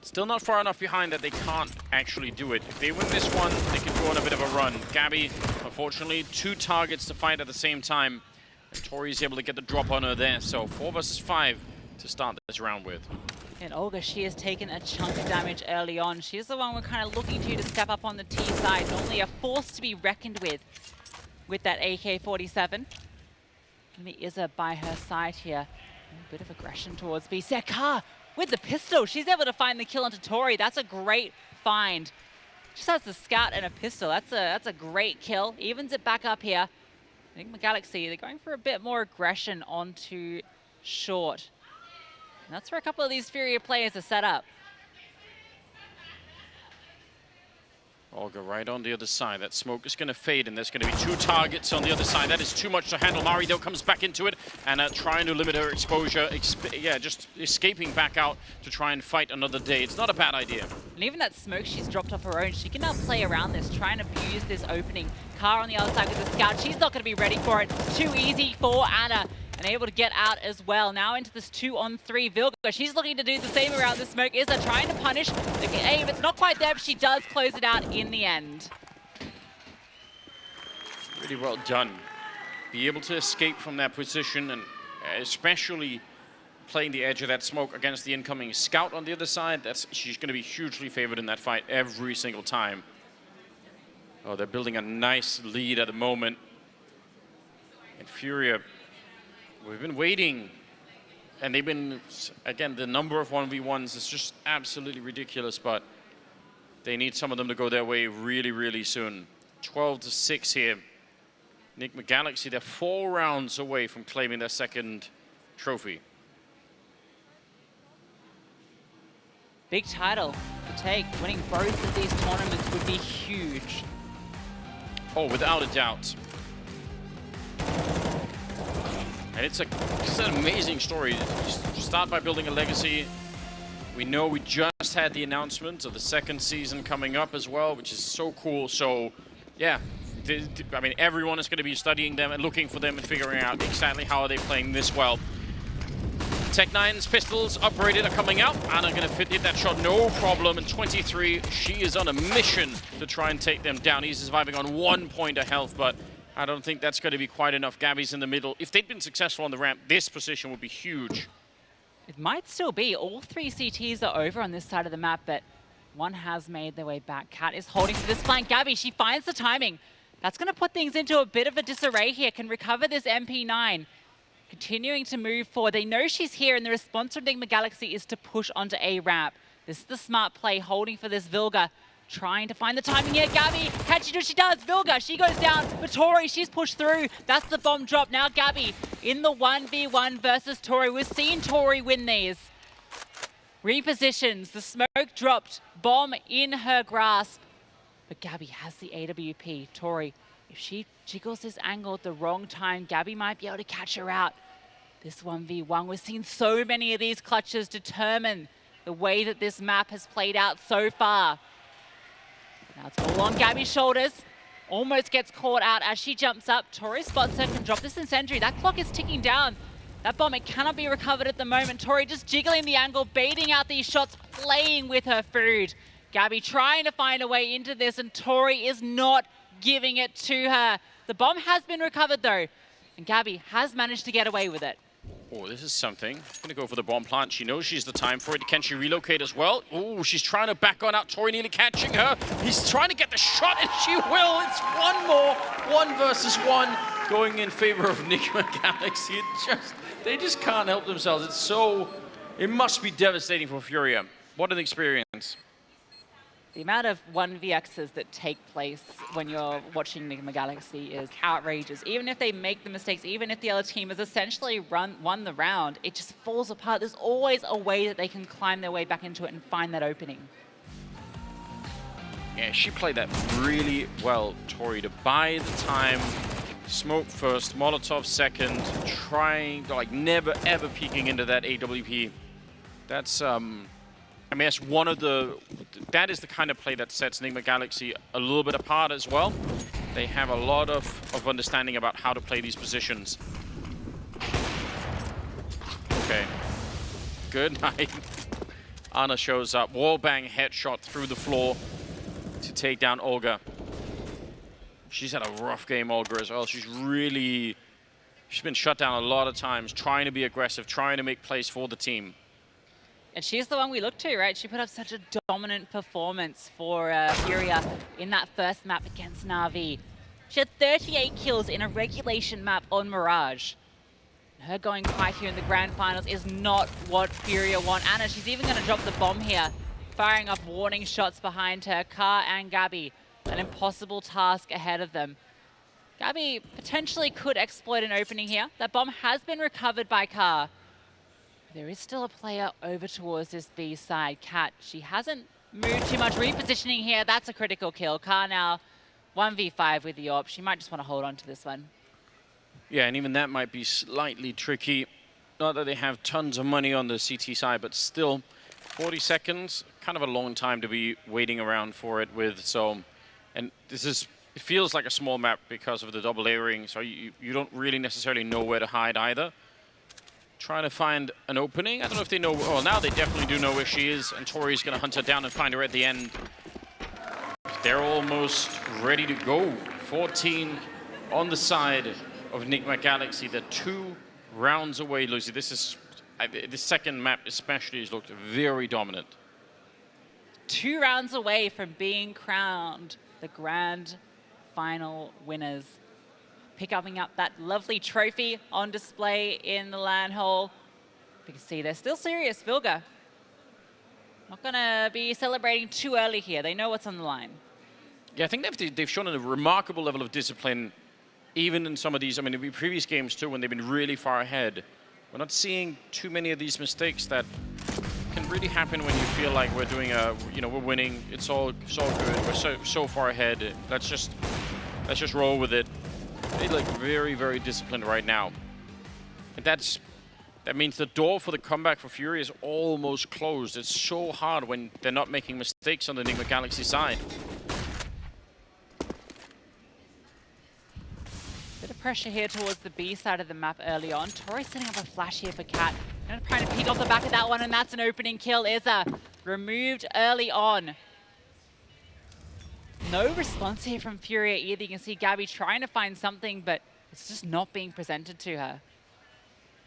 Still not far enough behind that they can't actually do it. If they win this one, they can go on a bit of a run. GaBi, unfortunately, 2 targets to fight at the same time. And tory's able to get the drop on her there. So 4 versus 5 to start this round with. And Olga, she has taken a chunk of damage early on. She's the one we're kind of looking to step up on the T side. Normally a force to be reckoned with that AK-47. Gonna be izaa by her side here. A bit of aggression towards B. kaah with the pistol. She's able to find the kill onto tory. That's a great find. Just has the scout and a pistol. That's a great kill. Evens it back up here. Nigma Galaxy, they're going for a bit more aggression onto short. And that's where a couple of these FURIA players are set up. Olga right on the other side. That smoke is going to fade, and there's going to be 2 targets on the other side. That is too much to handle. Mari, though, comes back into it and trying to limit her exposure. Just escaping back out to try and fight another day. It's not a bad idea. And even that smoke she's dropped off her own, she can now play around this, try and abuse this opening. kaah on the other side with the scout. She's not going to be ready for it. It's too easy for Ana. And able to get out as well. Now into this 2-on-3 Vilga. She's looking to do the same around the smoke. izaa trying to punish the aim. It's not quite there, but she does close it out in the end. Really well done. Be able to escape from that position, and especially playing the edge of that smoke against the incoming scout on the other side. She's going to be hugely favored in that fight every single time. Oh, they're building a nice lead at the moment. And FURIA, we've been waiting, and they've been, again, the number of 1v1s is just absolutely ridiculous, but they need some of them to go their way really, really soon. 12-6 here. Nigma Galaxy, they're 4 rounds away from claiming their second trophy. Big title to take. Winning both of these tournaments would be huge. Oh, without a doubt. And it's an amazing story. You start by building a legacy. We know we just had the announcement of the second season coming up as well, which is so cool. So, yeah, I mean, everyone is going to be studying them and looking for them and figuring out exactly how are they playing this well. Tech9's pistols operated are coming out and are going to hit that shot no problem. And 23, she is on a mission to try and take them down. He's surviving on 1 point of health, but I don't think that's going to be quite enough. GaBi's in the middle. If they'd been successful on the ramp, this position would be huge. It might still be. All 3 CTs are over on this side of the map, but one has made their way back. Cat is holding for this flank. GaBi, she finds the timing. That's going to put things into a bit of a disarray here. Can recover this MP9. Continuing to move forward. They know she's here, and the response from Nigma Galaxy is to push onto A ramp. This is the smart play, holding for this vilga. Trying to find the timing here. GaBi, can she do what she does? Vilga, she goes down. But tory, she's pushed through. That's the bomb drop. Now GaBi in the 1v1 versus tory. We've seen tory win these. Repositions, the smoke dropped. Bomb in her grasp. But GaBi has the AWP. tory, if she jiggles this angle at the wrong time, GaBi might be able to catch her out. This 1v1, we've seen so many of these clutches determine the way that this map has played out so far. Now it's all on GaBi's shoulders. Almost gets caught out as she jumps up. tory spots her, can drop this incendiary. That clock is ticking down. That bomb, it cannot be recovered at the moment. tory just jiggling the angle, baiting out these shots, playing with her food. GaBi trying to find a way into this, and tory is not giving it to her. The bomb has been recovered though, and GaBi has managed to get away with it. Oh, this is something. Gonna go for the bomb plant. She knows she's the time for it. Can she relocate as well? Oh, she's trying to back on out. tory nearly catching her. He's trying to get the shot, and she will. It's one more. 1 versus 1 going in favor of Nigma Galaxy. They just can't help themselves. It must be devastating for FURIA. What an experience. The amount of 1vx's that take place when you're watching Nigma Galaxy is outrageous. Even if they make the mistakes, even if the other team has essentially won the round, it just falls apart. There's always a way that they can climb their way back into it and find that opening. Yeah, she played that really well, tory, to buy the time, smoke first, Molotov second, trying to never ever peeking into that AWP. That's I mean, that is the kind of play that sets Nigma Galaxy a little bit apart as well. They have a lot of understanding about how to play these positions. Okay, good night. Anna shows up, wallbang headshot through the floor to take down Olga. She's had a rough game, Olga, as well. She's been shut down a lot of times, trying to be aggressive, trying to make plays for the team. And she's the one we look to, right? She put up such a dominant performance for FURIA in that first map against Na'Vi. She had 38 kills in a regulation map on Mirage. Her going quiet here in the grand finals is not what FURIA want. Anna, she's even going to drop the bomb here, firing off warning shots behind her. Ka and GaBi, an impossible task ahead of them. GaBi potentially could exploit an opening here. That bomb has been recovered by Ka. There is still a player over towards this B side. Cat, she hasn't moved too much. Repositioning here, that's a critical kill. Ka now 1v5 with the AWP. She might just want to hold on to this one. Yeah, and even that might be slightly tricky. Not that they have tons of money on the CT side, but still 40 seconds, kind of a long time to be waiting around for it with. So, and it feels like a small map because of the double layering, so you don't really necessarily know where to hide either. Trying to find an opening. I don't know if they know. Well, now they definitely do know where she is, and tory's going to hunt her down and find her at the end. They're almost ready to go. 14 on the side of Nigma Galaxy. They're 2 rounds away, Lucy. The second map especially has looked very dominant. 2 rounds away from being crowned the grand final winners. Picking up that lovely trophy on display in the LAN hall. You can see they're still serious, vilga. Not gonna be celebrating too early here. They know what's on the line. Yeah, I think they've shown a remarkable level of discipline, even in some of these, I mean, in previous games too, when they've been really far ahead. We're not seeing too many of these mistakes that can really happen when you feel like we're doing we're winning. It's all good. We're so far ahead. Let's just roll with it. They look very, very disciplined right now. And that means the door for the comeback for FURIA is almost closed. It's so hard when they're not making mistakes on the Nigma Galaxy side. Bit of pressure here towards the B side of the map early on. Tory setting up a flash here for Cat. Gonna try to peek off the back of that one, and that's an opening kill. izaa removed early on. No response here from FURIA either. You can see GaBi trying to find something, but it's just not being presented to her.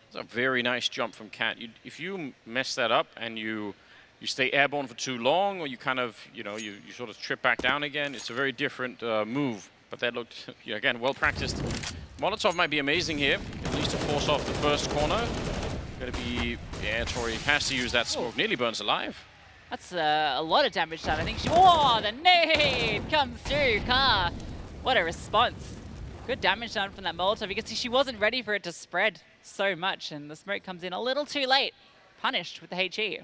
It's a very nice jump from Cat. If you mess that up and you stay airborne for too long, or you kind of, you sort of trip back down again, it's a very different move. But that looked, again, well practiced. Molotov might be amazing here, at least to force off the first corner. Gonna be, yeah, tory has to use that smoke. Nearly burns alive. That's a lot of damage done. I think she, whoa, the nade comes through. Ka, what a response. Good damage done from that Molotov. You can see she wasn't ready for it to spread so much, and the smoke comes in a little too late. Punished with the HE.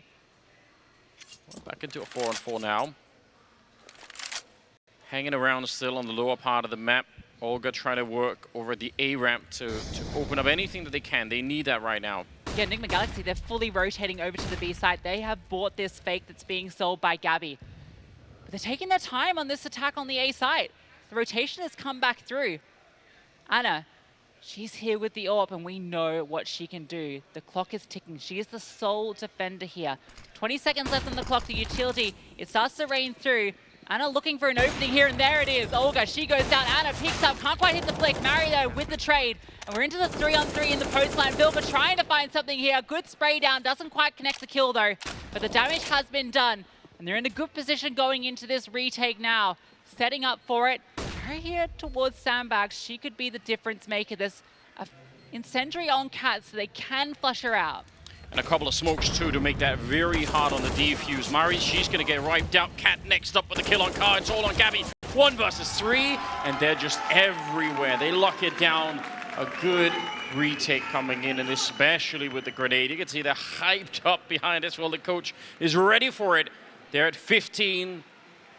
Well, back into a 4-on-4 now. Hanging around still on the lower part of the map. Olga trying to work over the A ramp to open up anything that they can. They need that right now. Yeah, Nigma Galaxy, they're fully rotating over to the B side. They have bought this fake that's being sold by GaBi. But they're taking their time on this attack on the A side. The rotation has come back through. Anna, she's here with the AWP, and we know what she can do. The clock is ticking. She is the sole defender here. 20 seconds left on the clock. The utility, it starts to rain through. Anna looking for an opening here, and there it is. Olga, she goes down. Anna picks up, can't quite hit the flick. Mary, though, with the trade. And we're into the 3-on-3 in the post line. Vilga trying to find something here. Good spray down, doesn't quite connect the kill, though. But the damage has been done. And they're in a good position going into this retake now. Setting up for it. Mary here towards Sandbags. She could be the difference maker. There's an incendiary on Cat, so they can flush her out. And a couple of smokes too to make that very hard on the defuse. Mari, she's going to get wiped out. Cat next up with a kill on Ka. It's all on GaBi. 1 versus 3, and they're just everywhere. They lock it down. A good retake coming in, and especially with the grenade. You can see they're hyped up behind us. Well, the coach is ready for it. They're at 15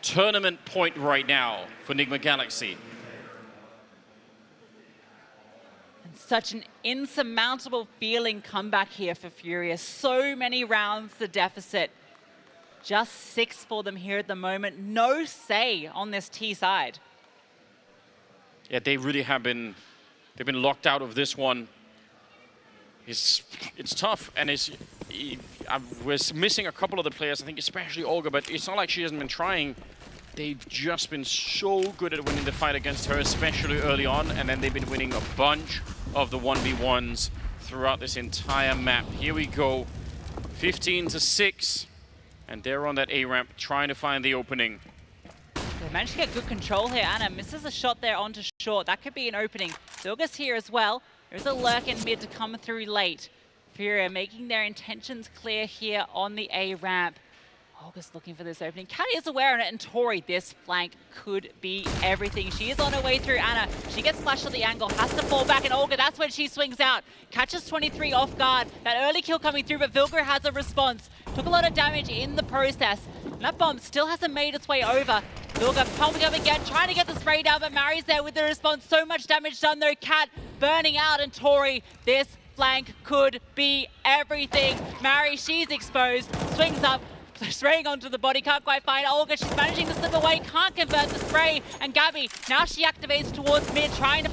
tournament point right now for Nigma Galaxy. Such an insurmountable feeling comeback here for FURIA. So many rounds the deficit. Just 6 for them here at the moment. No say on this T side. Yeah, they really have been. They've been locked out of this one. It's tough, and I was missing a couple of the players. I think especially Olga, but it's not like she hasn't been trying. They've just been so good at winning the fight against her, especially early on, and then they've been winning a bunch of the 1v1s throughout this entire map. Here we go, 15-6, and they're on that A ramp trying to find the opening. They managed to get good control here. Anna misses a shot there onto short. That could be an opening. Vilga's here as well. There's a lurk in mid to come through late. FURIA making their intentions clear here on the A ramp. Olga's looking for this opening. Cat is aware of it, and Tory, this flank could be everything. She is on her way through Anna. She gets flashed at the angle, has to fall back, and Olga, that's when she swings out. Catches 23 off guard. That early kill coming through, but Vilga has a response. Took a lot of damage in the process. And that bomb still hasn't made its way over. Vilga pumping up again, trying to get the spray down, but Mary's there with the response. So much damage done though. Cat burning out, and Tory, this flank could be everything. Mary, she's exposed, swings up, spraying onto the body, can't quite find Olga. She's managing to slip away, can't convert the spray. And GaBi, now she activates towards mid, trying to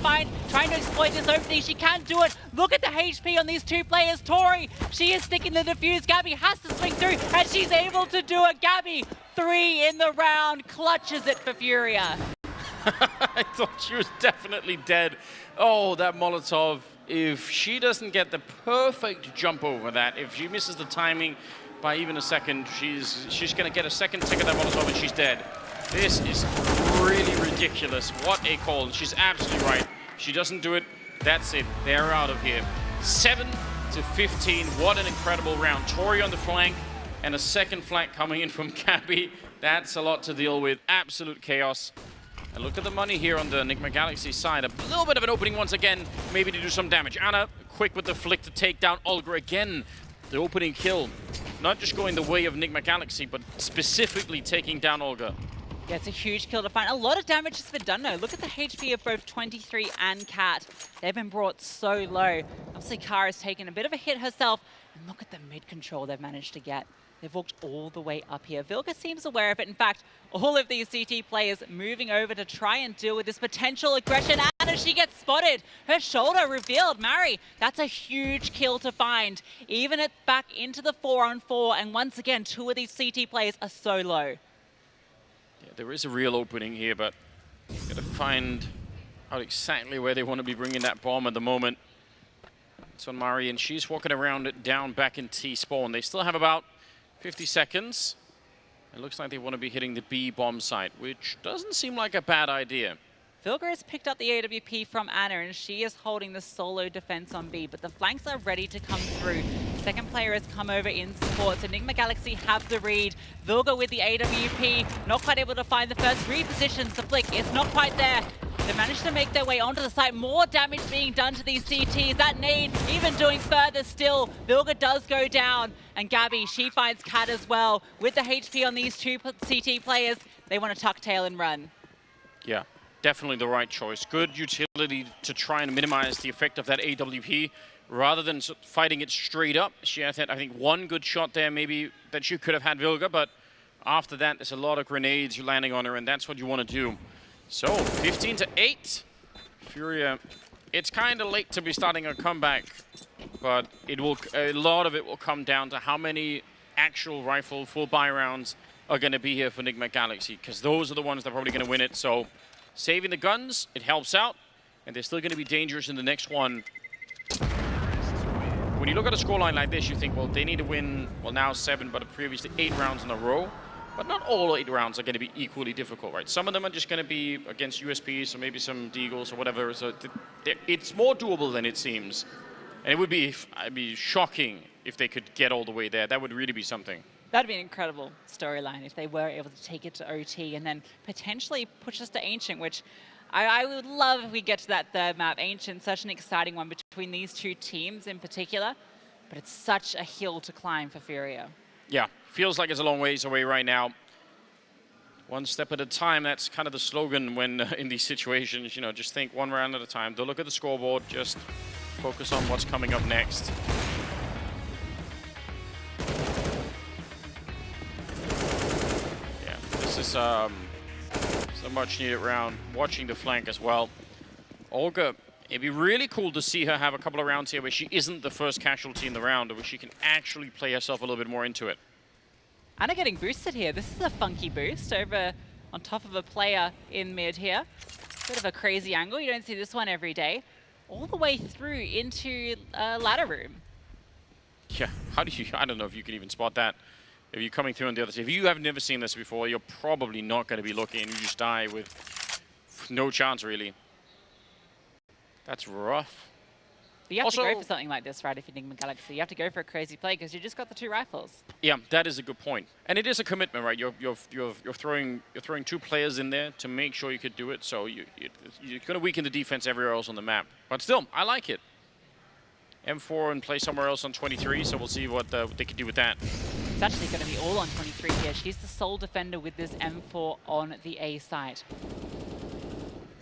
exploit this opening. She can do it. Look at the HP on these two players. Tory, she is sticking the defuse. GaBi has to swing through, and she's able to do it. GaBi, 3 in the round, clutches it for FURIA. I thought she was definitely dead. Oh, that Molotov. If she doesn't get the perfect jump over that, if she misses the timing by even a second, she's going to get a second tick of that Molotov and she's dead. This is really ridiculous. What a call. And she's absolutely right. She doesn't do it. That's it. They're out of here. 7-15. What an incredible round. Tory on the flank and a second flank coming in from GaBi. That's a lot to deal with. Absolute chaos. And look at the money here on the Nigma Galaxy side. A little bit of an opening once again, maybe to do some damage. Anna, quick with the flick to take down Olga again. The opening kill, not just going the way of Nigma Galaxy, but specifically taking down Olga. Yeah, it's a huge kill to find. A lot of damage has been done though. Look at the HP of both 23 and Cat. They've been brought so low. Obviously, Kara's taken a bit of a hit herself. And look at the mid control they've managed to get. They've walked all the way up here. Vilga seems aware of it. In fact, all of these CT players moving over to try and deal with this potential aggression. And as she gets spotted, her shoulder revealed. Mari, that's a huge kill to find. Even it back into the 4-on-4. And once again, two of these CT players are so low. Yeah, there is a real opening here, but got to find out exactly where they want to be bringing that bomb at the moment. It's on Mari, and she's walking around it down back in T-spawn. They still have about 50 seconds. It looks like they want to be hitting the B bomb site, which doesn't seem like a bad idea. Vilga has picked up the AWP from Anna, and she is holding the solo defense on B, but the flanks are ready to come through. Second player has come over in support, so Nigma Galaxy have the read. Vilga with the AWP, not quite able to find the first repositions. The flick is not quite there. They managed to make their way onto the site. More damage being done to these CTs. That nade even doing further still. Vilga does go down, and GaBi, she finds Cat as well. With the HP on these two CT players, they want to tuck tail and run. Yeah. Definitely the right choice. Good utility to try and minimize the effect of that AWP rather than fighting it straight up. She had, I think, one good shot there maybe that she could have had Vilga, but after that, there's a lot of grenades you're landing on her, and that's what you want to do. So, 15-8. FURIA, it's kind of late to be starting a comeback, but a lot of it will come down to how many actual rifle full buy rounds are going to be here for Nigma Galaxy, because those are the ones that are probably going to win it. So, saving the guns, it helps out, and they're still going to be dangerous in the next one. When you look at a scoreline like this, you think, well, they need to win, well, now 7, but previously 8 rounds in a row. But not all 8 rounds are going to be equally difficult, right? Some of them are just going to be against USPs or maybe some Deagles or whatever. So it's more doable than it seems. And it would be, I'd be shocking if they could get all the way there. That would really be something. That'd be an incredible storyline if they were able to take it to OT and then potentially push us to Ancient, which I would love if we get to that third map. Ancient, such an exciting one between these two teams in particular, but it's such a hill to climb for FURIA. Yeah, feels like it's a long ways away right now. One step at a time, that's kind of the slogan when in these situations, you know, just think one round at a time. Don't look at the scoreboard, just focus on what's coming up next. This is a much needed round. Watching the flank as well. Olga, it'd be really cool to see her have a couple of rounds here where she isn't the first casualty in the round, where she can actually play herself a little bit more into it. Anna getting boosted here. This is a funky boost over on top of a player in mid here. Bit of a crazy angle. You don't see this one every day. All the way through into a ladder room. Yeah, how do you, I don't know if you can even spot that. If you're coming through on the other side, if you have never seen this before, you're probably not going to be looking and you just die with no chance, really. That's rough. But you have to go for something like this, right, if you're Nigma Galaxy. You have to go for a crazy play because you just got the 2 rifles. Yeah, that is a good point. And it is a commitment, right? You're throwing 2 players in there to make sure you could do it, so you're going to weaken the defense everywhere else on the map. But still, I like it. M4 and play somewhere else on 23, so we'll see what they can do with that. It's actually going to be all on 23 here. She's the sole defender with this M4 on the A site.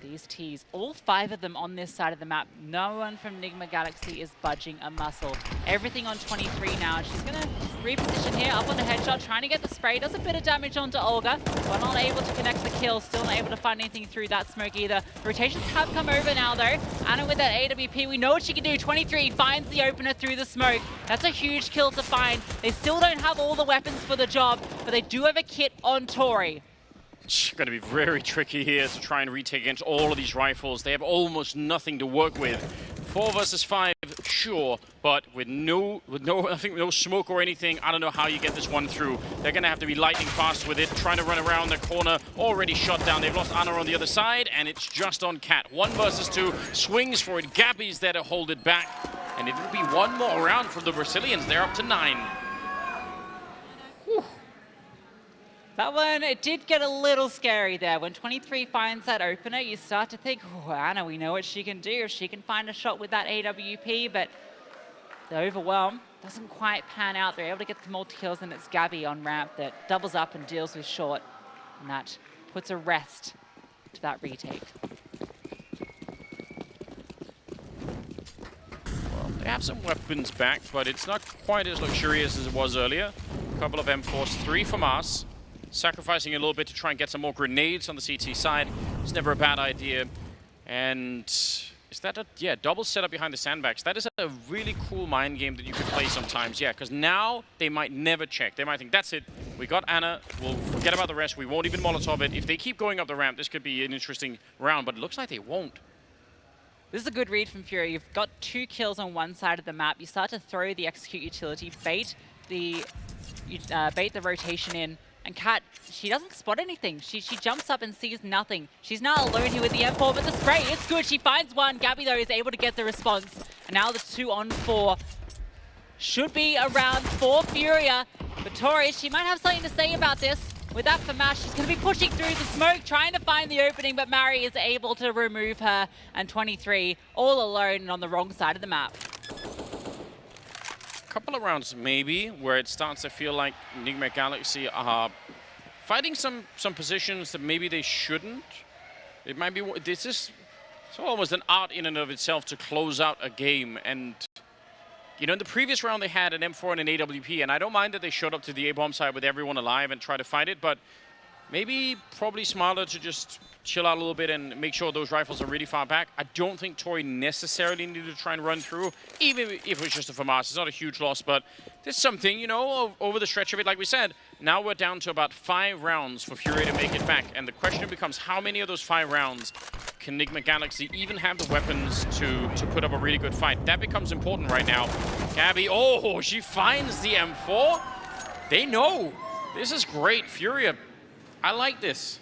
These Ts, all 5 of them on this side of the map. No one from Nigma Galaxy is budging a muscle. Everything on 23 now. She's going to reposition here, up on the headshot, trying to get the spray. Does a bit of damage onto Olga, but not able to connect the kill. Still not able to find anything through that smoke either. Rotations have come over now, though. Anna with that AWP, we know what she can do. 23 finds the opener through the smoke. That's a huge kill to find. They still don't have all the weapons for the job, but they do have a kit on Tory. It's going to be very tricky here to try and retake against all of these rifles. They have almost nothing to work with. 4 versus 5, sure, but with no smoke or anything, I don't know how you get this one through. They're going to have to be lightning fast with it, trying to run around the corner, already shot down. They've lost Anna on the other side, and it's just on Cat. 1 versus 2, swings for it. GaBi's there to hold it back, and it will be one more round from the Brazilians. They're up to 9. Whew. That one, it did get a little scary there. When 23 finds that opener, you start to think, oh, Anna, we know what she can do. If she can find a shot with that AWP, but the overwhelm doesn't quite pan out. They're able to get the multi-kills, and it's GaBi on ramp that doubles up and deals with short. And that puts a rest to that retake. Well, they have some weapons back, but it's not quite as luxurious as it was earlier. A couple of M4s, 3 from us. Sacrificing a little bit to try and get some more grenades on the CT side. It's never a bad idea. And is that a, yeah, double setup behind the sandbags. That is a really cool mind game that you can play sometimes, yeah, because now they might never check. They might think, that's it, we got Anna, we'll forget about the rest, we won't even Molotov it. If they keep going up the ramp, this could be an interesting round, but it looks like they won't. This is a good read from FURIA. You've got 2 kills on one side of the map. You start to throw the execute utility, bait the rotation in. And Kat, she doesn't spot anything. She jumps up and sees nothing. She's now alone here with the M4, but the spray is good. She finds one. GaBi, though, is able to get the response. And now the 2 on 4 should be around for FURIA. But tory, she might have something to say about this. With that for Mash, she's going to be pushing through the smoke, trying to find the opening, but Mari is able to remove her. And 23 all alone and on the wrong side of the map. Couple of rounds maybe where it starts to feel like Nigma Galaxy are fighting some positions that maybe they shouldn't. It might be it's almost an art in and of itself to close out a game. And you know, in the previous round they had an M4 and an AWP, and I don't mind that they showed up to the A-bomb side with everyone alive and try to fight it, but maybe probably smarter to just chill out a little bit and make sure those rifles are really far back. I don't think tory necessarily needed to try and run through, even if it was just a FAMAS. It's not a huge loss, but there's something, you know, over the stretch of it. Like we said, now we're down to about 5 rounds for FURIA to make it back. And the question becomes, how many of those 5 rounds can Nigma Galaxy even have the weapons to put up a really good fight? That becomes important right now. GaBi, oh, she finds the M4. They know. This is great. FURIA, I like this.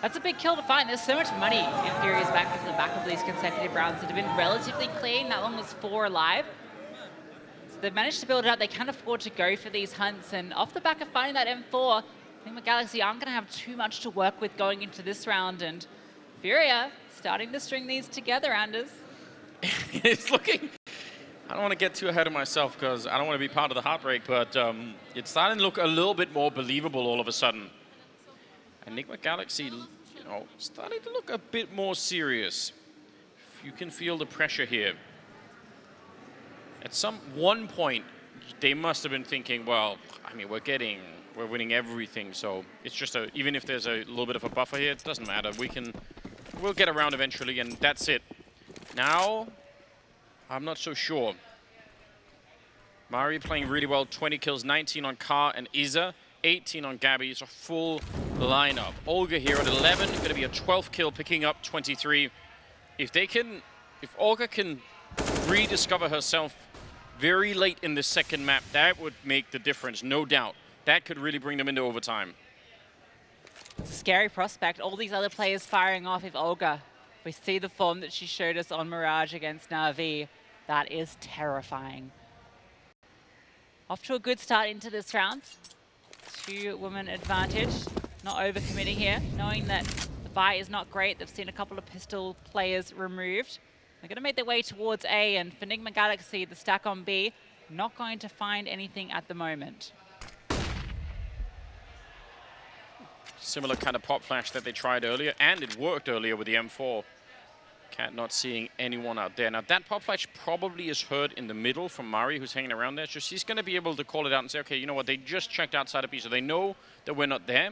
That's a big kill to find. There's so much money in FURIA's back off the back of these consecutive rounds that have been relatively clean. That one was 4 alive. So they've managed to build it up. They can't afford to go for these hunts. And off the back of finding that M4, I think the Galaxy aren't going to have too much to work with going into this round. And FURIA starting to string these together, Anders. It's looking... I don't want to get too ahead of myself because I don't want to be part of the heartbreak, but it's starting to look a little bit more believable all of a sudden. And Nigma Galaxy, you know, starting to look a bit more serious. You can feel the pressure here. At one point, they must have been thinking, well, I mean, we're winning everything, so it's just even if there's a little bit of a buffer here, it doesn't matter. We'll get around eventually, and that's it. Now, I'm not so sure. Mari playing really well, 20 kills, 19 on Ka and izaa, 18 on GaBi. It's a full lineup. Olga here at 11, going to be a 12th kill, picking up 23. If Olga can rediscover herself very late in the second map, that would make the difference, no doubt. That could really bring them into overtime. It's a scary prospect. All these other players firing off. If Olga, we see the form that she showed us on Mirage against Na'Vi, that is terrifying. Off to a good start into this round. 2-woman advantage. Not overcommitting here, knowing that the buy is not great. They've seen a couple of pistol players removed. They're going to make their way towards A, and for Nigma Galaxy, the stack on B, not going to find anything at the moment. Similar kind of pop flash that they tried earlier, and it worked earlier with the M4. Cat not seeing anyone out there. Now that pop flash probably is heard in the middle from Mari, who's hanging around there. So she's going to be able to call it out and say, okay, you know what, they just checked outside of B, so they know that we're not there.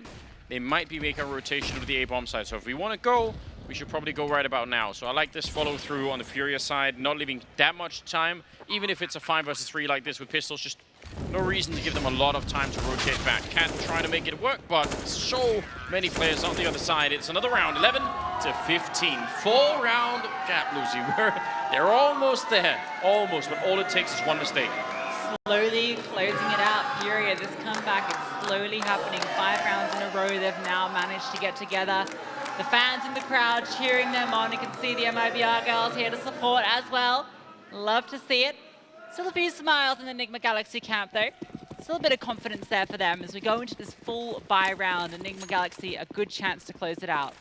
They might be making a rotation to the A-bomb side. So if we want to go, we should probably go right about now. So I like this follow through on the FURIA side, not leaving that much time. Even if it's a 5 versus 3 like this with pistols, just no reason to give them a lot of time to rotate back. Cat trying to make it work, but so many players on the other side. It's another round, 11 to 15. 4-round gap, Lucy. They're almost there, almost, but all it takes is one mistake. Slowly closing it out. FURIA, this comeback, it's slowly happening. 5 rounds in a row, they've now managed to get together. The fans in the crowd cheering them on. You can see the MIBR girls here to support as well. Love to see it. Still a few smiles in the Nigma Galaxy camp though. Still a bit of confidence there for them as we go into this full buy round, and Nigma Galaxy a good chance to close it out.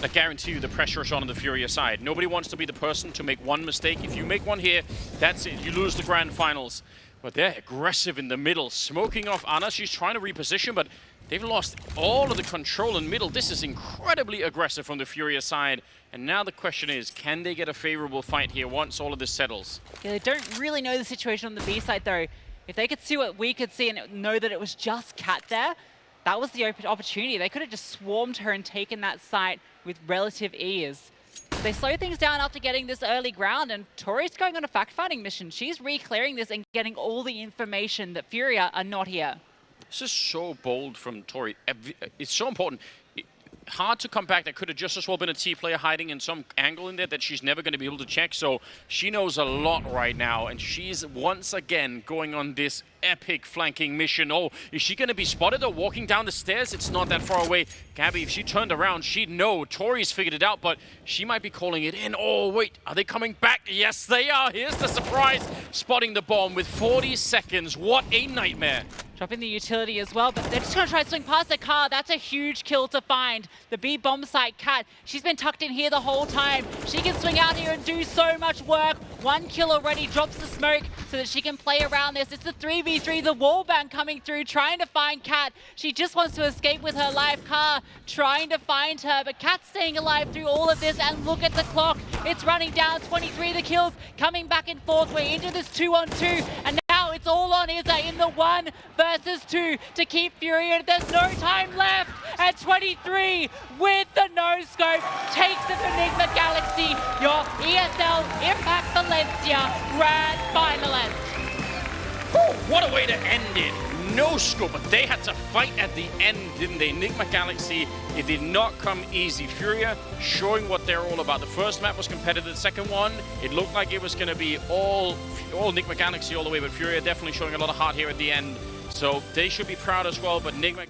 I guarantee you the pressure is on the FURIA side. Nobody wants to be the person to make one mistake. If you make one here, that's it. You lose the grand finals. But they're aggressive in the middle, smoking off Anna. She's trying to reposition, but They've lost all of the control in middle. This is incredibly aggressive from the FURIA side. And now the question is, can they get a favorable fight here once all of this settles? Yeah, they don't really know the situation on the B side, though. If they could see what we could see and know that it was just Cat there, that was the opportunity. They could have just swarmed her and taken that site with relative ease. They slow things down after getting this early ground, and Tory's going on a fact-finding mission. She's re-clearing this and getting all the information that FURIA are not here. This is so bold from Tory. It's so important. Hard to come back. That could have just as well been a T player hiding in some angle in there that she's never going to be able to check. So she knows a lot right now, and she's once again going on this epic flanking mission. Oh, is she going to be spotted or walking down the stairs? It's not that far away. GaBi, if she turned around, she'd know. Tory's figured it out, but she might be calling it in. Oh, wait, are they coming back? Yes, they are. Here's the surprise. Spotting the bomb with 40 seconds. What a nightmare. Dropping the utility as well, but they're just going to try to swing past the car. That's a huge kill to find. The B bomb site, Cat, she's been tucked in here the whole time. She can swing out here and do so much work. 1 kill already, drops the smoke so that she can play around this. It's the 3v3, the wallbang coming through, trying to find Cat. She just wants to escape with her live car, trying to find her, but Cat's staying alive through all of this, and look at the clock. It's running down, 23 the kills, coming back and forth. We're into this 2-on-2, and now it's all on izaa in the 1 versus 2 to keep FURIA. There's no time left, and 23 with the no-scope takes it to Nigma Galaxy, your ESL Impact Valencia Grand Finalist. Whew, what a way to end it. No scope, but they had to fight at the end, didn't they? Nigma Galaxy, it did not come easy. FURIA showing what they're all about. The first map was competitive. The second one, it looked like it was going to be all Nigma Galaxy all the way, but FURIA definitely showing a lot of heart here at the end. So they should be proud as well, but Nigma...